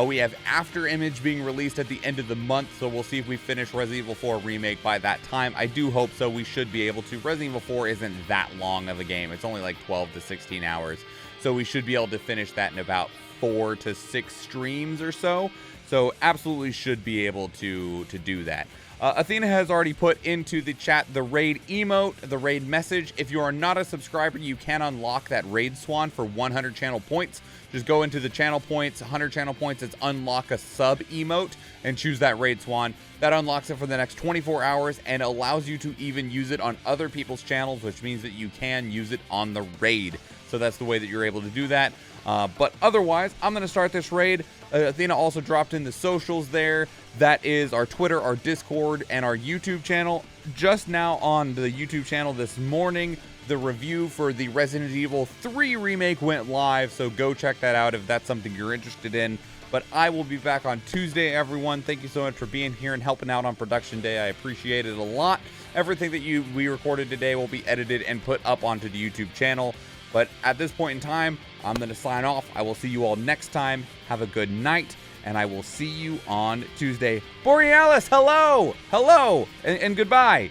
We have After Image being released at the end of the month, so we'll see if we finish Resident Evil 4 remake by that time. I do hope so. We should be able to. Resident Evil 4 isn't that long of a game. It's only like 12 to 16 hours, so we should be able to finish that in about 4 to 6 streams or so. So absolutely should be able to do that. Athena has already put into the chat the raid emote, the raid message. If you are not a subscriber, you can unlock that raid swan for 100 channel points. Just go into the channel points, 100 channel points, it's unlock a sub emote, and choose that raid swan. That unlocks it for the next 24 hours and allows you to even use it on other people's channels, which means that you can use it on the raid. So that's the way that you're able to do that. But otherwise, I'm going to start this raid. Athena also dropped in the socials there. That is our Twitter, our Discord, and our YouTube channel. Just now on the YouTube channel this morning, the review for the Resident Evil 3 remake went live, so go check that out if that's something you're interested in. But I will be back on Tuesday, everyone. Thank you so much for being here and helping out on production day. I appreciate it a lot. Everything that we recorded today will be edited and put up onto the YouTube channel. But at this point in time, I'm going to sign off. I will see you all next time. Have a good night, and I will see you on Tuesday. Borealis, hello! Hello! And goodbye.